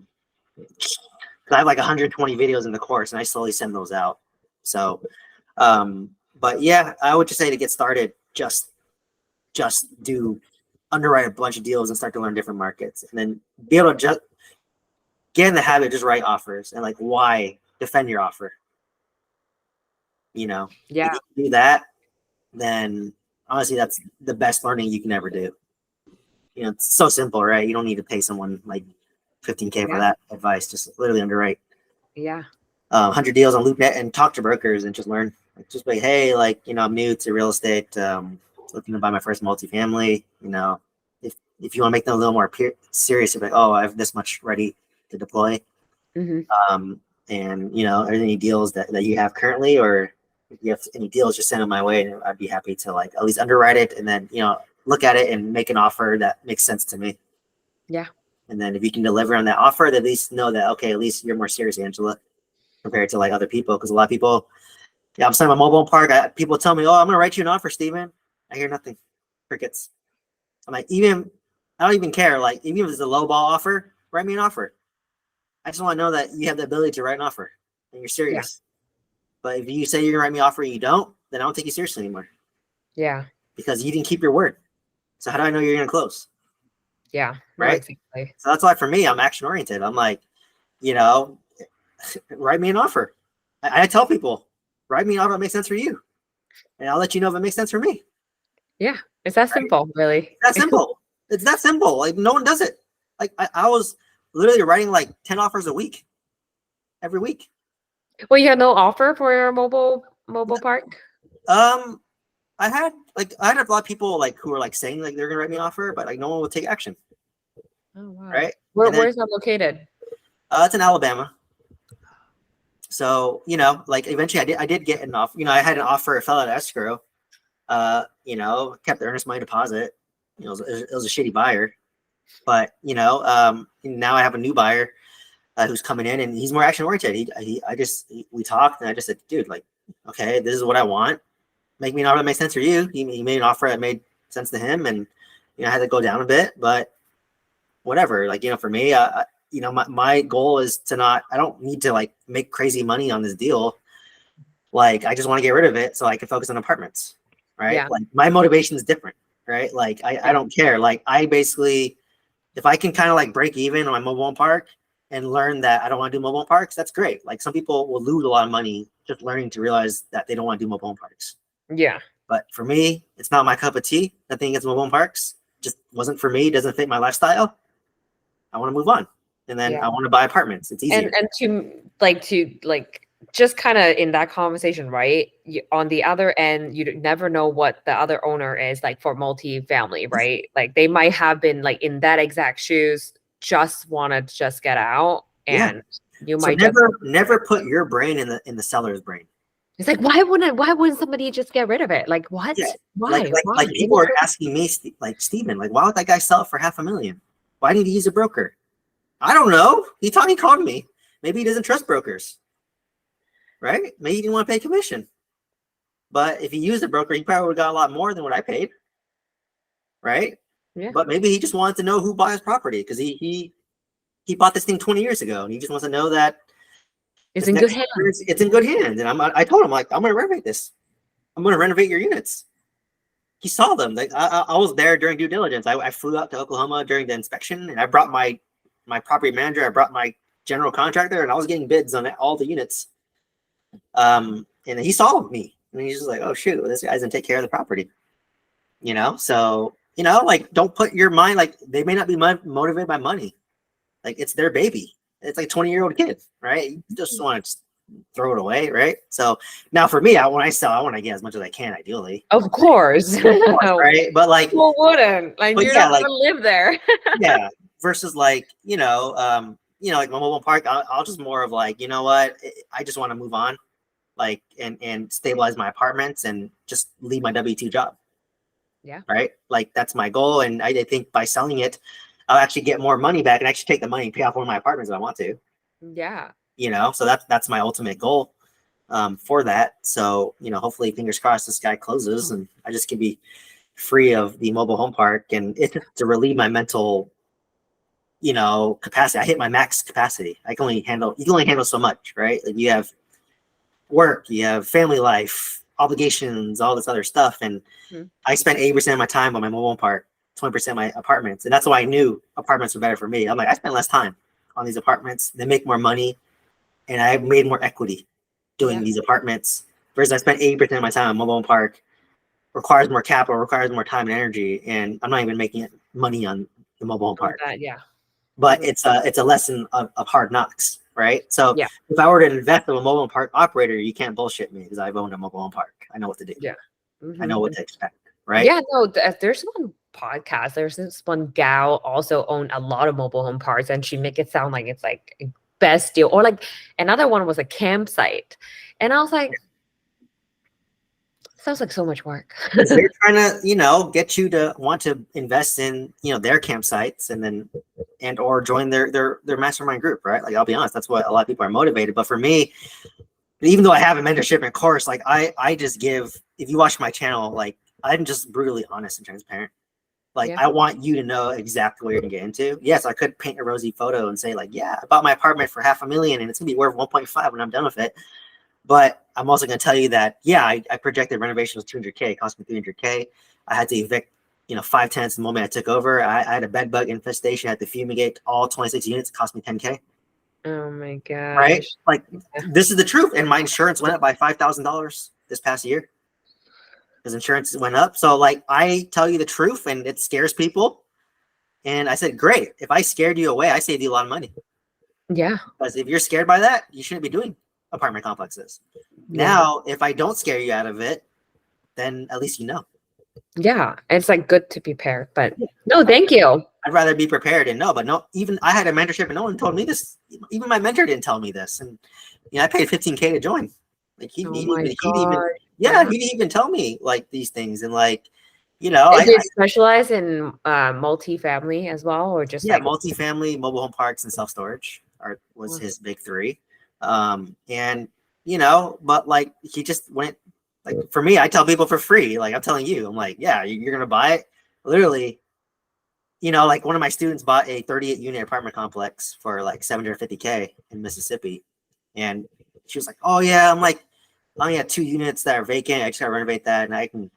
have like 120 videos in the course, and I slowly send those out. So, but yeah, I would just say to get started, just underwrite a bunch of deals and start to learn different markets, and then be able to just get in the habit of just write offers and like why defend your offer. Yeah. If you do that, then honestly, that's the best learning you can ever do. It's so simple, right? You don't need to pay someone like $15K for that advice. Just literally underwrite. Yeah. 100 deals on LoopNet and talk to brokers and just learn. Like, just like, hey, like, I'm new to real estate. Looking to buy my first multifamily. If you want to make them a little more serious, like, oh, I have this much ready to deploy. Mm-hmm. And are there any deals that you have currently, or if you have any deals, just send them my way, and I'd be happy to like at least underwrite it and then look at it and make an offer that makes sense to me. Yeah. And then if you can deliver on that offer, at least know that, okay, at least you're more serious, Angela, compared to like other people. Because a lot of people, Yeah, I'm selling my mobile home park. People tell me, "Oh, I'm gonna write you an offer, Steven." I hear nothing. Crickets. I'm like, I don't even care. Like, even if it's a low ball offer, write me an offer. I just want to know that you have the ability to write an offer and you're Yeah. serious. But if you say you're gonna write me an offer and you don't, then I don't take you seriously anymore Yeah. because you didn't keep your word. So how do I know you're gonna close? Yeah. No, Right? exactly. So that's why for me, I'm action oriented. I'm like, you know, write me an offer. I tell people, write me an offer that makes sense for you, and I'll let you know if it makes sense for me. Yeah. It's that Right? simple, really. That simple. It's that simple. Like no one does it. Like I was literally writing like 10 offers a week, every week. Well, you had no offer for your mobile park? Um, I had a lot of people like who were like saying like they're gonna write me an offer, but like no one would take action, Oh wow. right? And then Where's that located? it's in Alabama. So, like eventually I did get an offer. I had an offer, it fell out of escrow. Kept the earnest money deposit. It was a shitty buyer. But now I have a new buyer who's coming in and he's more action oriented. We talked and I just said, dude, like, okay, this is what I want. Make me an offer that makes sense for you. He made an offer that made sense to him, and I had to go down a bit, but whatever. Like, for me, my goal is to not. I don't need to like make crazy money on this deal. Like, I just want to get rid of it so I can focus on apartments, right? Yeah. Like, my motivation is different, right? Like, I Yeah. don't care. Like, I basically, if I can kind of like break even on my mobile home park and learn that I don't want to do mobile home parks, that's great. Like, some people will lose a lot of money just learning to realize that they don't want to do mobile home parks. Yeah. But for me, it's not my cup of tea. Nothing against mobile home parks. Just wasn't for me. Doesn't fit my lifestyle. I want to move on, and then Yeah. I want to buy apartments. It's easier. And to just kind of in that conversation, right? On the other end, you never know what the other owner is like for multifamily, right? Like they might have been like in that exact shoes, just want to just get out, Yeah. and you So might just. never put your brain in the seller's brain. It's like why wouldn't somebody just get rid of it? Like what? Yeah. Like Why? like Why? like people are asking me, like, Steven, like, why would that guy sell it for $500,000? Why did he use a broker? I don't know. He called me. Maybe he doesn't trust brokers, right? Maybe he didn't want to pay commission. But if he used a broker, he probably would have got a lot more than what I paid, right? Yeah. But maybe he just wanted to know who buys property because he bought this thing 20 years ago and he just wants to know that It's in good hands. it's in good hands. And I told him, like, I'm going to renovate this. I'm going to renovate your units. He saw them. Like, I was there during due diligence. I flew out to Oklahoma during the inspection, and I brought my property manager. I brought my general contractor, and I was getting bids on all the units. And he saw me, and he's just like, "Oh shoot, this guy doesn't take care of the property." So like, don't put your mind, like, they may not be motivated by money. Like, it's their baby. It's like a 20-year-old kid, right? You just want to throw it away, right? So now for me, when I sell, I want to get as much as I can, ideally. Of course. Right? But like, Who wouldn't? Like but you're yeah, not like, gonna live there. yeah. Versus like, like my mobile park, I'll just more of like, you know what? I just want to move on, like, and stabilize my apartments and just leave my W-2 job. Yeah. Right? Like, that's my goal. And I think by selling it, I'll actually get more money back and actually take the money and pay off one of my apartments if I want to. Yeah. So that's my ultimate goal for that. So, hopefully, fingers crossed, this guy closes and I just can be free of the mobile home park, and it's to relieve my mental, capacity. I hit my max capacity. You can only handle so much, right? Like, you have work, you have family life, obligations, all this other stuff. And I spent 80% of my time on my mobile home park, 20% of my apartments. And that's why I knew apartments were better for me. I'm like, I spend less time on these apartments. They make more money, and I made more equity doing these apartments. Versus I spent 80% of my time on mobile home park. Requires more capital, requires more time and energy, and I'm not even making money on the mobile home park. Yeah. But it's a lesson of hard knocks, right? So Yeah. if I were to invest in a mobile home park operator, you can't bullshit me because I've owned a mobile home park. I know what to do. Yeah. I know what to expect, right? Yeah, no, there's one podcast. There's this one gal also owned a lot of mobile home parks, and she make it sound like it's like best deal. Or like another one was a campsite. And I was like, sounds like so much work. They're trying to, get you to want to invest in, their campsites or join their mastermind group, right? Like, I'll be honest, that's what a lot of people are motivated. But for me, even though I have a mentorship and course, like I just give, if you watch my channel, like I'm just brutally honest and transparent. Like Yeah. I want you to know exactly what you're gonna get into. Yes, I could paint a rosy photo and say like, yeah, I bought my apartment for $500,000 and it's gonna be worth 1.5 when I'm done with it. But I'm also gonna tell you that, yeah, I projected renovation was 200K, it cost me 300K. I had to evict, 5 tenants the moment I took over. I had a bed bug infestation, I had to fumigate all 26 units, it cost me 10K. Oh my Right? gosh. Like Yeah. this is the truth. And my insurance went up by $5,000 this past year because insurance went up. So like I tell you the truth and it scares people. And I said, great. If I scared you away, I saved you a lot of money. Yeah. Because if you're scared by that, you shouldn't be doing apartment complexes. Yeah. Now, if I don't scare you out of it, then at least you know. Yeah. It's like good to prepare, but Yeah. no, thank you. I'd rather be prepared and know, but no, even I had a mentorship and no one told me this. Even my mentor didn't tell me this. And I paid 15K to join. Like Oh my he'd even, God. yeah, Yeah. he'd even tell me like these things. And like, Is it specialized in multifamily as well, or just yeah, like multifamily, mobile home parks, and self-storage was his big three. And but like he just went, like for me, I tell people for free. Like I'm telling you, I'm like, yeah, you're gonna buy it. Literally, like one of my students bought a 38 unit apartment complex for like 750K in Mississippi. And she was like, oh yeah, I'm like, I only have 2 units that are vacant. I just gotta renovate that and I can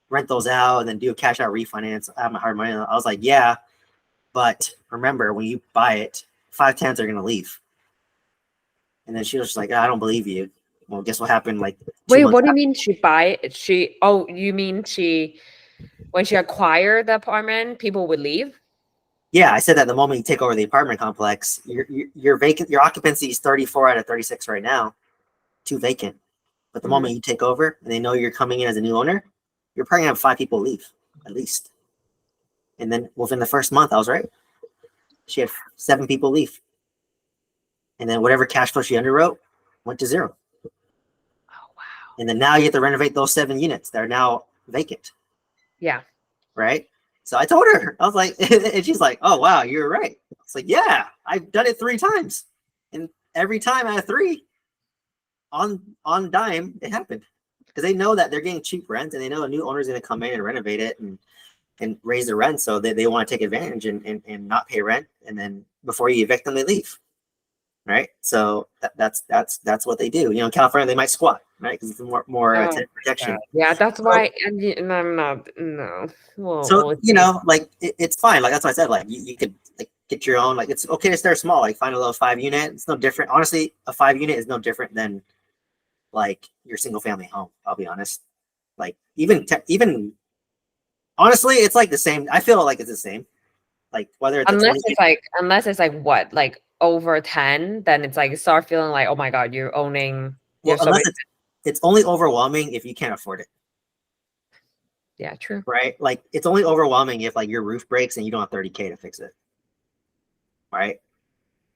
rent those out and then do a cash out refinance. I have my hard money. I was like, yeah, but remember when you buy it, 5 tenants are gonna leave. And then she was just like, I don't believe you. Well, guess what happened like 2 wait, months what do you after? mean she buy it? You mean she when she acquired the apartment, people would leave? Yeah, I said that the moment you take over the apartment complex, your vacant, your occupancy is 34 out of 36 right now, 2 vacant. But the Mhm. moment you take over and they know you're coming in as a new owner, you're probably gonna have 5 people leave at least. And then within the first month, I was right. She had 7 people leave. And then whatever cash flow she underwrote went to zero. Oh wow. And then now you have to renovate those 7 units that are now vacant. Yeah. Right. So I told her, I was like, and she's like, oh wow, you're right. It's like, yeah, I've done it 3 times. And every time out of 3 on dime, it happened. Because they know that they're getting cheap rent and they know a new owner is going to come in and renovate it and raise the rent. So they want to take advantage and not pay rent. And then before you evict them, they leave. Right. So that's what they do. In California, they might squat, right? Because it's more Oh, tenant protection. yeah, that's So, why. And I'm not. No. Well, so we'll see. like it's fine. Like that's what I said. Like you could like get your own. Like it's okay to start small. Like find a little 5 unit. It's no different. Honestly, a 5 unit is no different than like your single family home. I'll be honest. Like even honestly, it's like the same. I feel like it's the same. Like whether it's a 20. Unless it's like what, like over 10, then it's like start feeling like, oh my God, you're owning. Well, You're so unless many. it's only overwhelming if you can't afford it. Yeah, true. Right? Like it's only overwhelming if like your roof breaks and you don't have 30K to fix it. Right?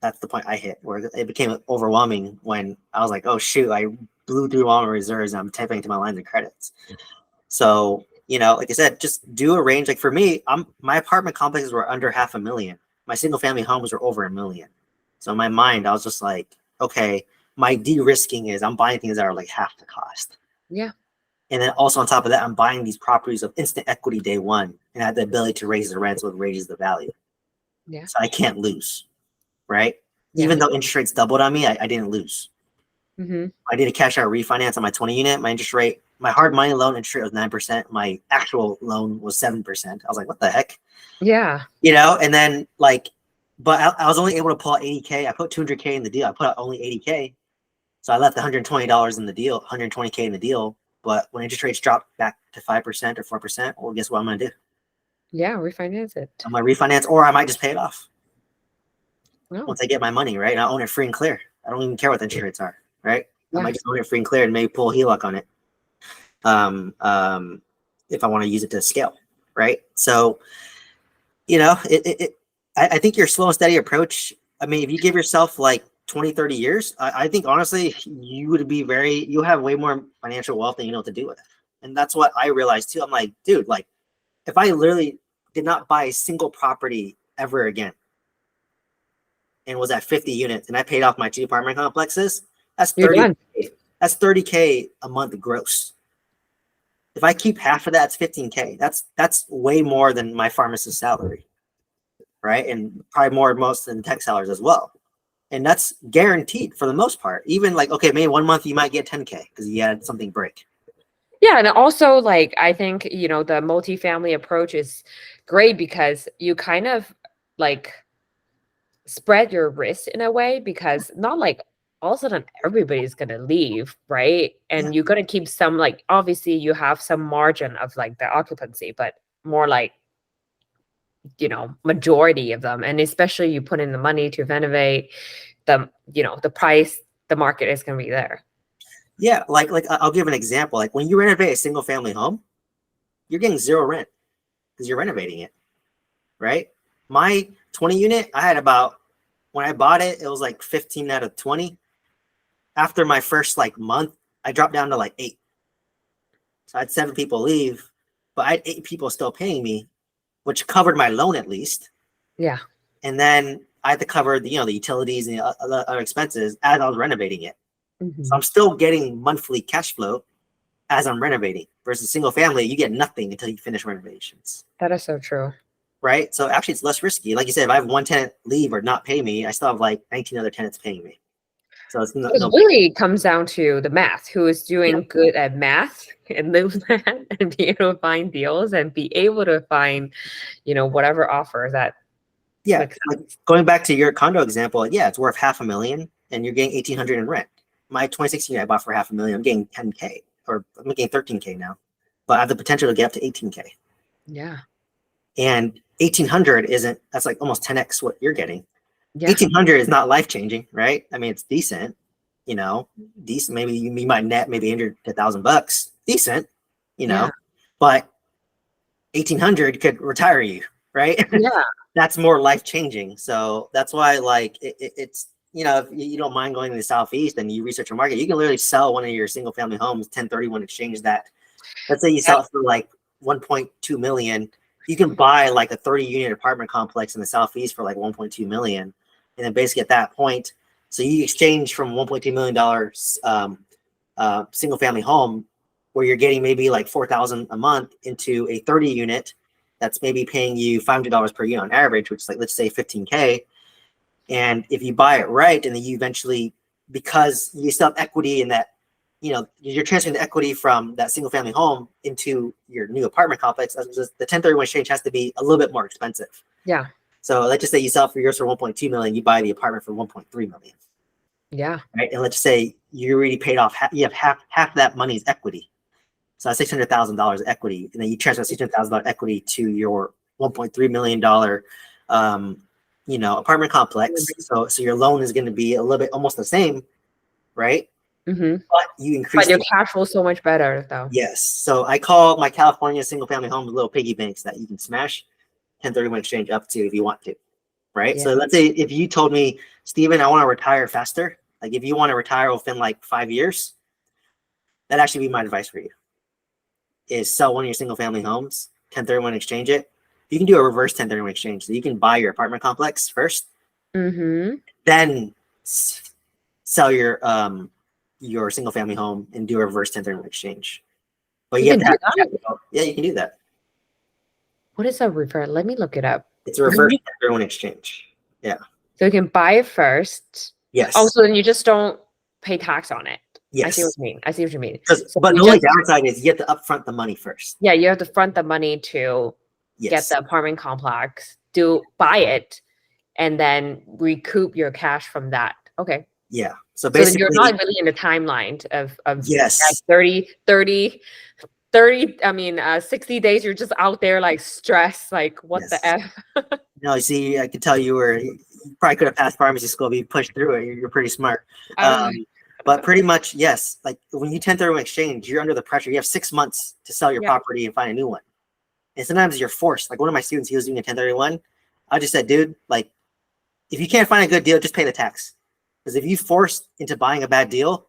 That's the point I hit where it became overwhelming when I was like, oh shoot, I blew through all my reserves and I'm tapping into my lines of credits. So, like I said, just do a range. Like for me, my apartment complexes were under $500,000. My single family homes were over $1 million. So in my mind, I was just like, okay, my de-risking is I'm buying things that are like half the cost. Yeah. And then also on top of that, I'm buying these properties of instant equity day one and I have the ability to raise the rent so it raises the value. Yeah. So I can't lose, right? Yeah. Even though interest rates doubled on me, I didn't lose. Mm-hmm. I did a cash out refinance on my 20 unit. My interest rate, my hard money loan interest rate was 9%. My actual loan was 7%. I was like, what the heck? Yeah. And then like, but I was only able to pull out 80K. I put 200K in the deal. I put out only 80K. So I left $120 in the deal, 120K in the deal. But when interest rates drop back to 5% or 4%, well, guess what I'm going to do? Yeah. Refinance it. I'm going to refinance or I might just pay it off Oh. once I get my money, right? And I own it free and clear. I don't even care what the interest rates are, right? Yeah. I might just own it free and clear and maybe pull a HELOC on it. If I want to use it to scale, right? So, I think your slow and steady approach, I mean, if you give yourself like 20, 30 years, I think honestly, you'll have way more financial wealth than you know what to do with. And that's what I realized too. I'm like, dude, like if I literally did not buy a single property ever again and was at 50 units and I paid off my 2 apartment complexes, that's You're 30. done. That's 30K a month gross. If I keep half of that, it's 15K. That's way more than my pharmacist salary, right? And probably more most than tech salaries as well. And that's guaranteed for the most part. Even like, okay, maybe 1 month you might get 10K because you had something break. Yeah, and also like I think, the multifamily approach is great because you kind of like spread your risk in a way, because not like all of a sudden everybody's gonna leave, right? Yeah. And you're gonna keep some, like, obviously you have some margin of like the occupancy, but more like, majority of them. And especially you put in the money to renovate the price, the market is gonna be there. Yeah, like I'll give an example. Like when you renovate a single family home, you're getting zero rent because you're renovating it, right? My 20 unit, I had about, when I bought it, it was like 15 out of 20. After my first like month, I dropped down to like 8. So I had 7 people leave, but I had 8 people still paying me, which covered my loan at least. Yeah. And then I had to cover the utilities and the other expenses as I was renovating it. So Mhm. I'm still getting monthly cash flow as I'm renovating. Versus single family, you get nothing until you finish renovations, That is so true. right? So actually, it's less risky. Like you said, if I have one tenant leave or not pay me, I still have like 19 other tenants paying me. So it's It no, really comes down to the math. Who is yeah, doing good at math and live that and be able to find deals and be able to find, whatever offer that yeah. makes Like sense. going back to your condo example, yeah, it's worth $500,000, and you're getting 1,800 in rent. My 2016 I bought for $500,000. I'm getting 10K, or I'm getting 13K now, but I have the potential to get up to 18K. Yeah. And 1,800 isn't, that's like almost 10x what you're getting. Yeah. 1,800 is not life changing, right? I mean, it's decent, decent. Maybe you might net maybe $100 to $1,000, decent, you Yeah. know, but 1,800 could retire you, right? Yeah. That's more life changing. So that's why, like, it's, if you don't mind going to the Southeast and you research a market, you can literally sell one of your single family homes, 1031 exchange that. Let's say you Yeah. sell it for like 1.2 million. You can buy like a 30-unit apartment complex in the Southeast for like 1.2 million. And then basically at that point, so you exchange from $1.2 million single family home where you're getting maybe like 4,000 a month into a 30 unit that's maybe paying you $500 per unit on average, which is like, let's say 15K. And if you buy it right, and then you eventually, because you still have equity in that, you're transferring the equity from that single family home into your new apartment complex, the 1031 exchange has to be a little bit more expensive. Yeah. So let's just say you sell for yours for 1.2 million, you buy the apartment for 1.3 million, Yeah. right? And let's just say you already paid off, you have half that money is equity. So that's $600,000 equity, and then you transfer $600,000 equity to your $1.3 million apartment complex. So your loan is going to be a little bit almost the same, right? Mm-hmm. But you But increase your the, cash flow is so much better though. yes. So I call my California single family homes little piggy banks that you can smash 1031 exchange up to if you want to, right? Yeah. So let's say if you told me, Steven, I want to retire faster, like if you want to retire within like 5 years, that'd actually be my advice for you, is sell one of your single family homes, 1031 exchange it. You can do a reverse 1031 exchange. So you can buy your apartment complex first, Mm-hmm. then sell your single family home and do a reverse 1031 exchange. But You you have can to do have that. capital. Yeah, you can do that. What is a reverse? Let me look it up. It's a reverse 1031 exchange. Yeah. So you can buy it first. Oh, Yes. so then you just don't pay tax on it. I see what Yes. you mean. I see what you mean. So But you the only just, downside is you have to upfront the money first. yeah, you have to front the money to get Yes. the apartment complex, to buy it, and then recoup your cash from that. Okay. Yeah. So So then you're not basically, really in the timeline of that yes. 60 days. You're just out there like stressed, like what the Yes. F? No, you see, I could tell you probably could have passed pharmacy school, but you pushed through it. You're pretty smart. Um, But pretty much, yes. Like when you 1031 exchange, you're under the pressure. You have 6 months to sell your yeah. property and find a new one. And sometimes you're forced. Like one of my students, he was doing a 1031. I just said, dude, like if you can't find a good deal, just pay the tax. Because if you forced into buying a bad deal,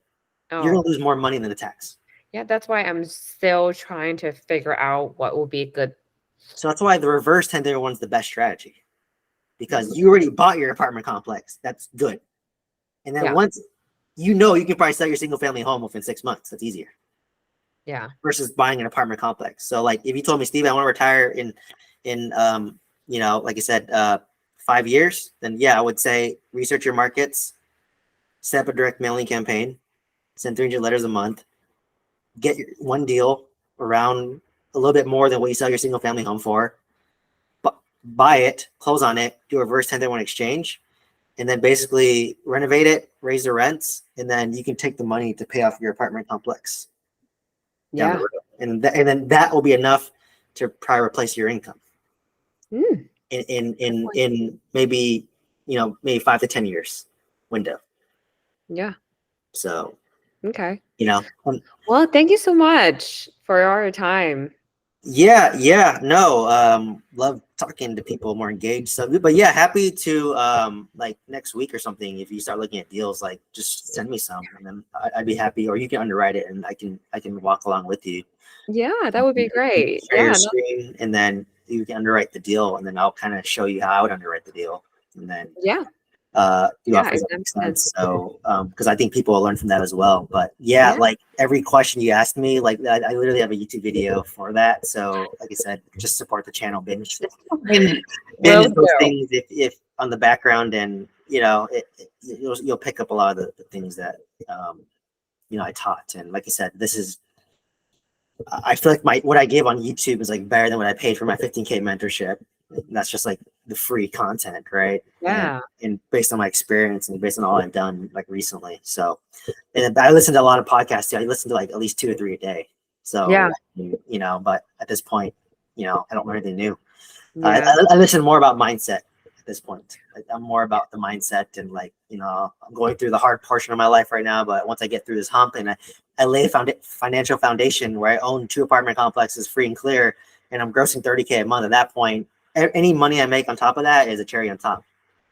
you're Oh, gonna lose more money than the tax. yeah. That's why I'm still trying to figure out what would be a good. So that's why the reverse 1031 is the best strategy. Because Mhm. you already bought your apartment complex. That's good. And then Yeah. once you know you can probably sell your single family home within 6 months. That's easier Yeah. versus buying an apartment complex. So like if you told me, Steve, I want to retire in like I said, 5 years, then yeah, I would say research your markets, set up a direct mailing campaign, send 300 letters a month, get your one deal around a little bit more than what you sell your single family home for, buy it, close on it, do a reverse 1031 exchange, and then basically renovate it, raise the rents, and then you can take the money to pay off your apartment complex down the Yeah. road. And then that will be enough to probably replace your income Mm, in maybe maybe 5 to 10 years window. yeah. So Okay. you know, um, Well, thank you so much for our time. yeah, no, love talking to people more engaged. So, but yeah, happy to like next week or something. If you start looking at deals, like just send me some, and then I'd be happy. Or you can underwrite it, and I can walk along with you. Yeah, that would be You great. share your Yeah, no, screen, and then you can underwrite the deal, and then I'll kind of show you how I would underwrite the deal, and then yeah, do yeah, offers it that make makes sense. sense. So, because I think people will learn from that as well. But yeah, Yeah. like every question you asked me, like I literally have a YouTube video for that. So, like I said, just support the channel, binge Will those do. things if on the background, and you'll pick up a lot of the things that I taught. And like I said, I feel like what I gave on YouTube is like better than what I paid for my 15K mentorship. That's just like the free content, right? And Yeah. and based on my experience and based on all I've done like recently. So, and I listen to a lot of podcasts too. I listen to like at least 2 or 3 a day. So, Yeah. but at this point, I don't learn anything new. Yeah. I listen more about mindset at this point. Like, I'm more about the mindset, and like I'm going through the hard portion of my life right now. But once I get through this hump, and I lay a financial foundation where I own 2 apartment complexes free and clear, and I'm grossing 30K a month. At that point, any money I make on top of that is a cherry on top.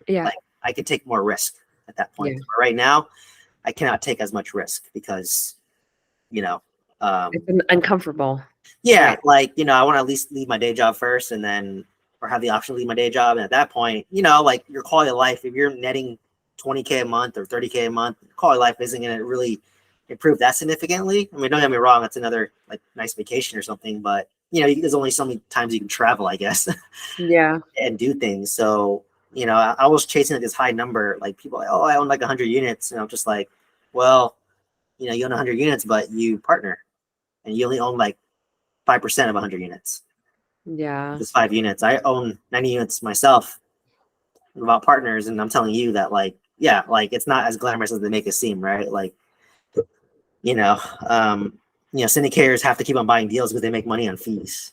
Yeah. Like I could take more risk at that point. Yeah. But right now, I cannot take as much risk because you know. Um, It's uncomfortable. yeah, Right. like I want to at least leave my day job first, and then or have the option to leave my day job. And at that point, like your quality of life, if you're netting 20K a month or 30K a month, quality of life isn't going to really improve that significantly. I mean, don't get me wrong, it's another like nice vacation or something, but there's only so many times you can travel, I guess, Yeah. and do things. So I was chasing like this high number, like people like, oh, I own like 100 units, and I'm just like, well, you own 100 units, but you partner, and you only own like 5% of 100 units. Yeah. Just 5 units. I own 90 units myself about partners, and I'm telling you that, like, yeah, like it's not as glamorous as they make it seem, right? Like, you know, um, syndicators have to keep on buying deals because they make money on fees,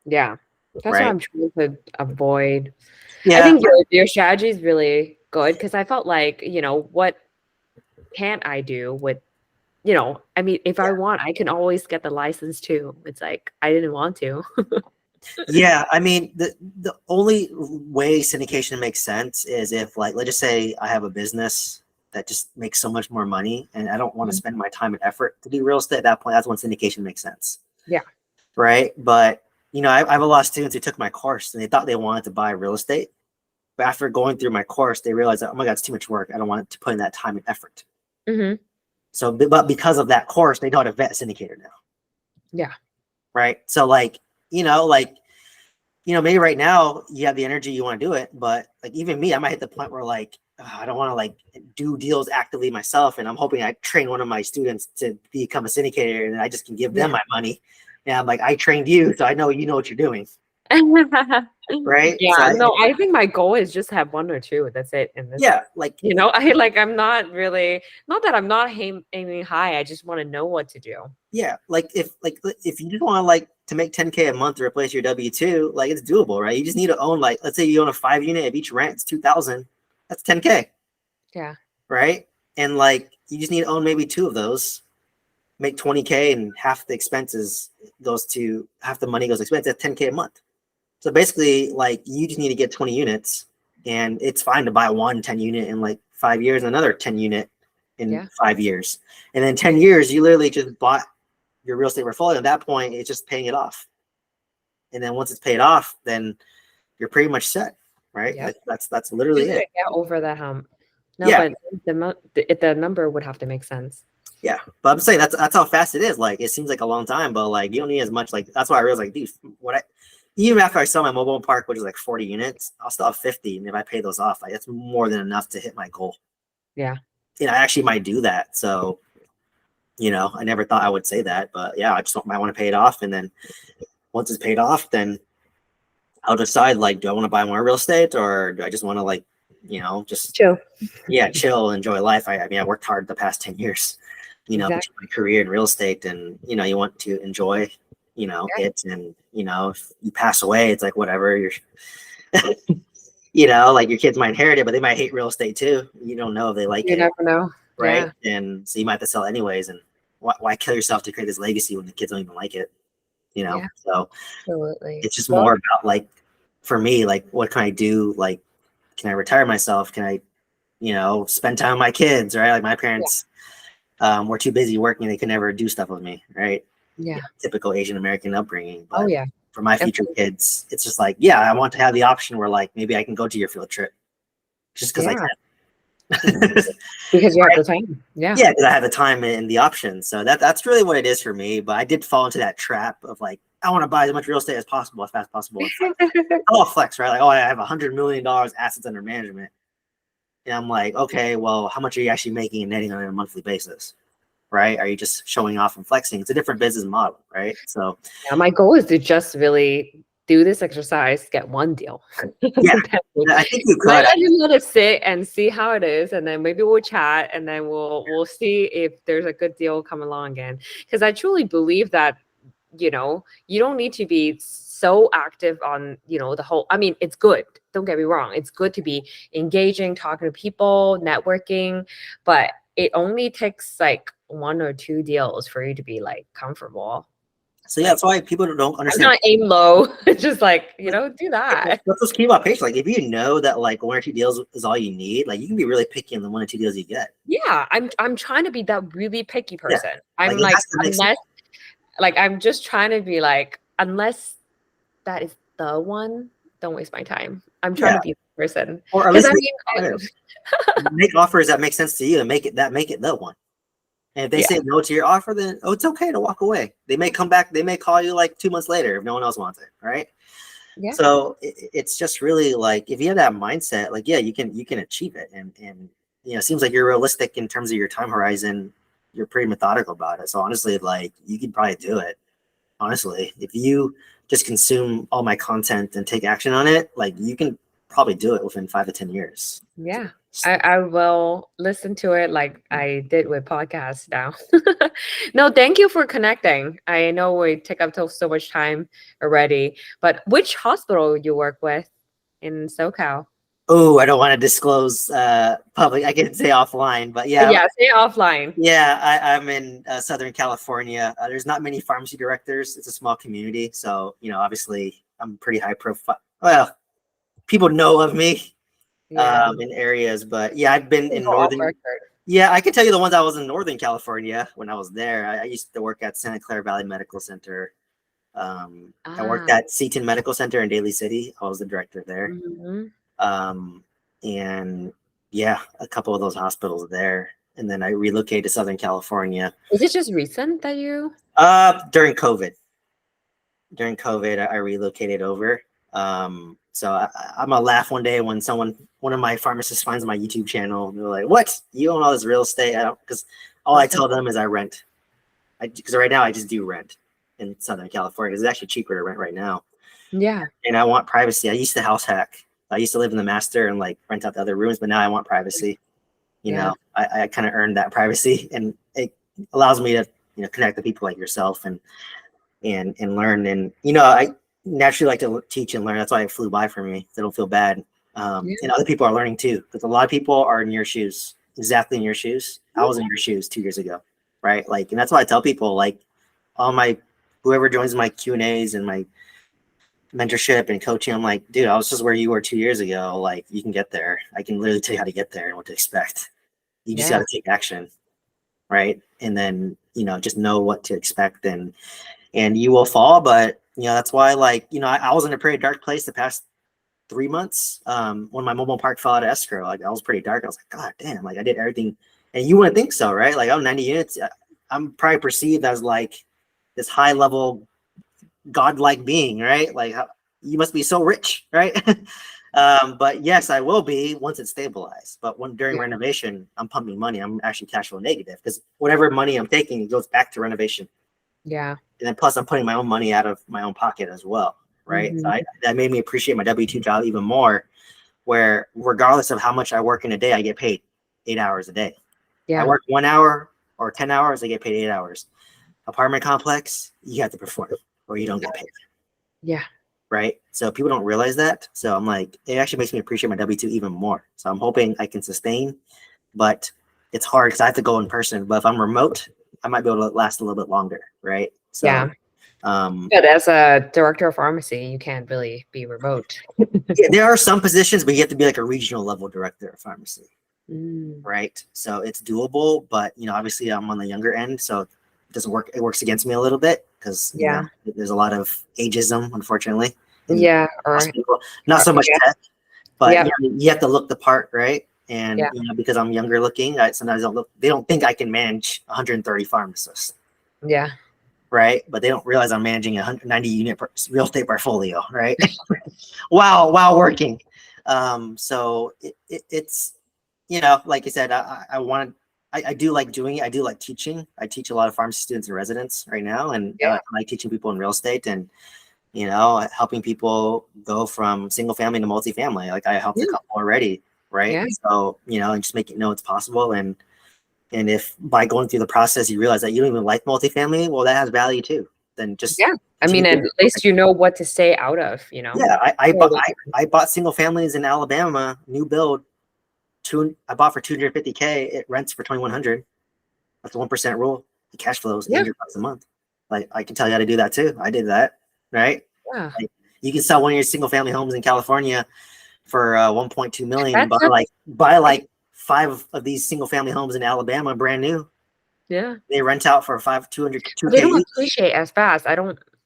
Yeah. That's what right? I'm trying to avoid. I Yeah, think your strategy is really good because I felt like, what can't I do with, I mean, if I want, I can always get the license too. It's like I didn't want to. yeah. I mean, the only way syndication makes sense is if, like, let's just say I have a business that just makes so much more money, and I don't want to Mhm. spend my time and effort to do real estate. At that point, that's when syndication makes sense. Yeah. Right? But I have a lot of students who took my course and they thought they wanted to buy real estate, but after going through my course, they realized that, oh my god, it's too much work. I don't want to put in that time and effort. Hmm. So, but because of that course, they know how to vet a syndicator now, Yeah. right? So, like maybe right now you have the energy, you want to do it, but like even me, I might hit the point where like I don't want to like do deals actively myself, and I'm hoping I train one of my students to become a syndicator, and I just can give them Yeah. my money. And I'm like, I trained you, so I know what you're doing, right? So Yeah. No, I think my goal is just have one or two. That's it. And this, yeah, like I'm not really, not that I'm not aiming high. I just want to know what to do. yeah, if you just want to like to make 10K a month to replace your W-2, like it's doable, right? You just need to own, like, let's say you own a 5 unit, if each rent is 2,000, that's 10K, Yeah. right? And like you just need to own maybe 2 of those, make 20K, and half the money goes to expense. That's 10K a month. So basically, like you just need to get 20 units, and it's fine to buy one 10 unit in like 5 years and another 10 unit in Yeah. 5 years. And then 10 years, you literally just bought your real estate portfolio. At that point, it's just paying it off. And then once it's paid off, then you're pretty much set, right? Yep. Like that's literally Just to it. get over that hump. No, Yeah, but the number would have to make sense. yeah. But I'm saying that's how fast it is. Like it seems like a long time, but like you don't need as much. Like that's why I realized like, dude, what I even after I sell my mobile home park, which is like 40 units, I'll still have 50. And if I pay those off, like that's more than enough to hit my goal. Yeah. And I actually might do that. So, I never thought I would say that, but yeah, I just might want to pay it off. And then once it's paid off, then I'll decide like, do I want to buy more real estate or do I just want to like, just True. yeah, chill, enjoy life. I mean, I worked hard the past 10 years, Exactly. between my career in real estate and, you want to enjoy, Yeah. it. And, if you pass away, it's like, whatever you're, like your kids might inherit it, but they might hate real estate too. You don't know if they like You it. never know. Right. Yeah. And so you might have to sell anyways. And why kill yourself to create this legacy when the kids don't even like it? Yeah. So Absolutely. it's just Well, more about like, for me, like, what can I do? Like, can I retire myself? Can I, spend time with my kids? Right. Like my yeah. parents were too busy working. They could never do stuff with me. Right. Yeah. Typical Asian American upbringing. Oh But yeah. for my future kids, it's just like, yeah, I want to have the option where like, maybe I can go to your field trip just because I Yeah. can. Because you have the time. Yeah. Yeah, because I have the time and the options. So that's really what it is for me. But I did fall into that trap of like, I want to buy as much real estate as possible, as fast as possible. It's like, oh, flex, right? Like, oh, I have $100 million assets under management. And I'm like, okay, well, how much are you actually making and netting on a monthly basis? Right? Are you just showing off and flexing? It's a different business model, right? So Yeah, my goal is to just really do this exercise, get one deal. yeah, Then I think you let could. him let it sit and see how it is, and then maybe we'll chat, and then we'll see if there's a good deal come along again. Because I truly believe that you don't need to be so active on the whole. I mean, it's good. Don't get me wrong. It's good to be engaging, talking to people, networking, but it only takes like one or two deals for you to be like comfortable. So yeah, Like that's why people don't I'm understand. not aim low. Just like, do Let's that. just keep up patient. Like if you know that like one or two deals is all you need, like you can be really picky on the one or two deals you get. Yeah, I'm trying to be that really picky Yeah, person. like I'm it like, has to make sense. unless like I'm just trying to be like, unless that is the one, don't waste my time. I'm trying Yeah, to be the person. or at Because least I make, mean, make offers that make sense to you and make it the one. And if they yeah, say no to your offer, then it's okay to walk away. They may come back. They may call you like 2 months later if no one else wants it, right? yeah, So it's just really like if you have that mindset, like yeah, you can achieve it, and it seems like you're realistic in terms of your time horizon. You're pretty methodical about it. So honestly, like you could probably do it. Honestly, if you just consume all my content and take action on it, like you can probably do it within 5 to 10 years. yeah. I will listen to it like I did with podcasts now. No, thank you for connecting. I know we take up so much time already, but which hospital you work with in SoCal? Oh, I don't want to disclose public. I can say offline, but yeah, Yeah, say offline. yeah, I'm in Southern California. There's not many pharmacy directors. It's a small community, so obviously, I'm pretty high profile. Well, people know of me Yeah. in areas, but yeah, I've been in Go off northern. record. Yeah, I can tell you the ones I was in Northern California when I was there. I used to work at Santa Clara Valley Medical Center. I worked Ah. at Seton Medical Center in Daly City. I was the director there. Mhm. Um, and yeah, a couple of those hospitals there. And then I relocated to Southern California Is it just recent that you? during COVID. During COVID, I relocated over. So I'm gonna laugh one day when one of my pharmacists finds my YouTube channel. And they're like, "What? You own all this real estate?" I don't, because all I tell them is I rent. Because right now I just do rent in Southern California. It's actually cheaper to rent right now, Yeah. and I want privacy. I used to house hack. I used to live in the master and like rent out the other rooms, but now I want privacy. Yeah. I kind of earned that privacy, and it allows me to connect to people like yourself and learn. And I naturally like to teach and learn. That's why it flew by for me. So I don't feel bad. Yeah. And other people are learning too, because a lot of people are in your shoes, exactly in your shoes. I was in your shoes 2 years ago, right? Like, and that's why I tell people, like, all my whoever joins my Q&As and my mentorship and coaching, I'm like, dude, I was just where you were 2 years ago. Like, you can get there. I can literally tell you how to get there and what to expect. You just got Yeah. to take action, right? And then just know what to expect, and you will fall. But that's why, like, I was in a pretty dark place the past 3 months. When my mobile park fell out of escrow, like I was pretty dark. I was like, God damn, like I did everything. And you wouldn't think so, right? Like, oh, 90 units. I'm probably perceived as like this high level godlike being, right? Like you must be so rich, right? But yes, I will be once it's stabilized. But when during renovation, I'm pumping money. I'm actually cash flow negative because whatever money I'm taking, it goes back to renovation. Yeah. And then plus I'm putting my own money out of my own pocket as well, right? So that made me appreciate my W-2 job even more, where regardless of how much I work in a day, I get paid 8 hours a day. Yeah. I work 1 hour or 10 hours, I get paid 8 hours. Apartment complex, you have to perform or you don't get paid. Yeah. Right. So people don't realize that. So I'm like, it actually makes me appreciate my W-2 even more. So I'm hoping I can sustain, but it's hard because I have to go in person. But if I'm remote, I might be able to last a little bit longer. Right. So, yeah. But as a director of pharmacy, you can't really be remote. yeah, there are some positions, but you have to be like a regional level director of pharmacy. Mm. Right. So it's doable, but obviously I'm on the younger end. So it doesn't work. It works against me a little bit because, there's a lot of ageism, unfortunately. Yeah. Or not so much tech, but you have to look the part, right? And because I'm younger looking, sometimes they don't think I can manage 130 pharmacists. Yeah. Right. But they don't realize I'm managing a 190 unit real estate portfolio, right? while working. So it's, like I said, I do like doing it. I do like teaching. I teach a lot of pharmacy students and residents right now, and I like teaching people in real estate and helping people go from single family to multifamily. Like I helped a couple already, right? Yeah. So and just make it know it's possible. And if by going through the process you realize that you don't even like multifamily, well, that has value too. Then just I mean, at least you know what to stay out of. Yeah, I bought single families in Alabama, new build. I bought for $250K. It rents for $2,100. That's the 1% rule. The cash flow is $800 a month. Like I can tell you how to do that too. I did that, right? Yeah. Like, you can sell one of your single family homes in California for 1.2 million. Buy like 5 of these single family homes in Alabama, brand new. Yeah. They rent out for 200. They don't appreciate as fast.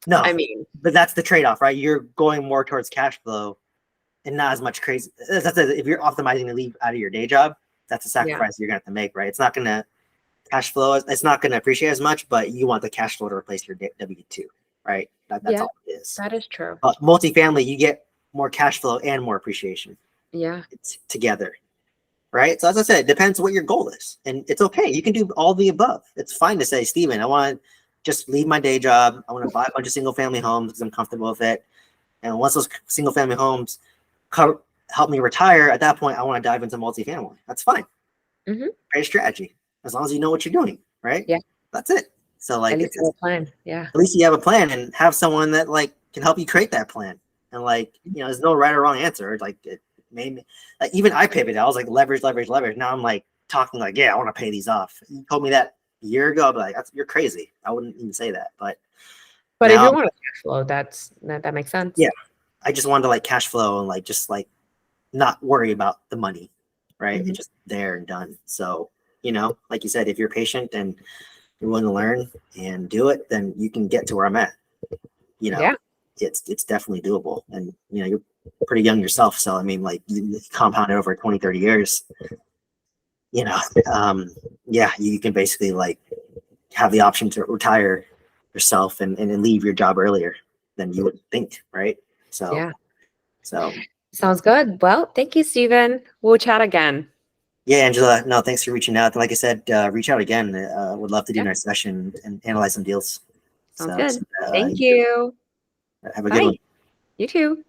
No. I mean, but that's the trade-off, right? You're going more towards cash flow and not as much crazy. If you're optimizing to leave out of your day job, that's a sacrifice you're gonna have to make, right? It's not gonna cash flow. It's not gonna appreciate as much, but you want the cash flow to replace your W-2, right? That's all it is. That is true. Multifamily, you get more cash flow and more appreciation. Yeah. It's together, right? So as I said, it depends what your goal is, and it's okay. You can do all the above. It's fine to say, Steven, I want to just leave my day job. I want to buy a bunch of single family homes because I'm comfortable with it. And once those single family homes help me retire, at that point, I want to dive into multifamily. That's fine. Great strategy. As long as you know what you're doing, right? Yeah. That's it. So like, at least you have a plan. Yeah. At least you have a plan and have someone that like can help you create that plan. And like, there's no right or wrong answer. Like it made me, like even I pivoted. I was like leverage. Now I'm like talking like, I want to pay these off. You told me that a year ago, I'd be like, you're crazy. I wouldn't even say that. But if you want to cash flow, that makes sense. Yeah. I just wanted to like cash flow and like just like not worry about the money, right? It's just there and done. So, like you said, if you're patient and you're willing to learn and do it, then you can get to where I'm at. It's definitely doable. And you're pretty young yourself. So I mean, like you compound it over 20, 30 years, you can basically like have the option to retire yourself and leave your job earlier than you would think, right? So sounds good. Well, thank you, Steven. We'll chat again. Yeah, Angela. No, thanks for reaching out. Like I said, reach out again. Would love to do another session and analyze some deals. Sounds good. Thank you. Have a good one. You too.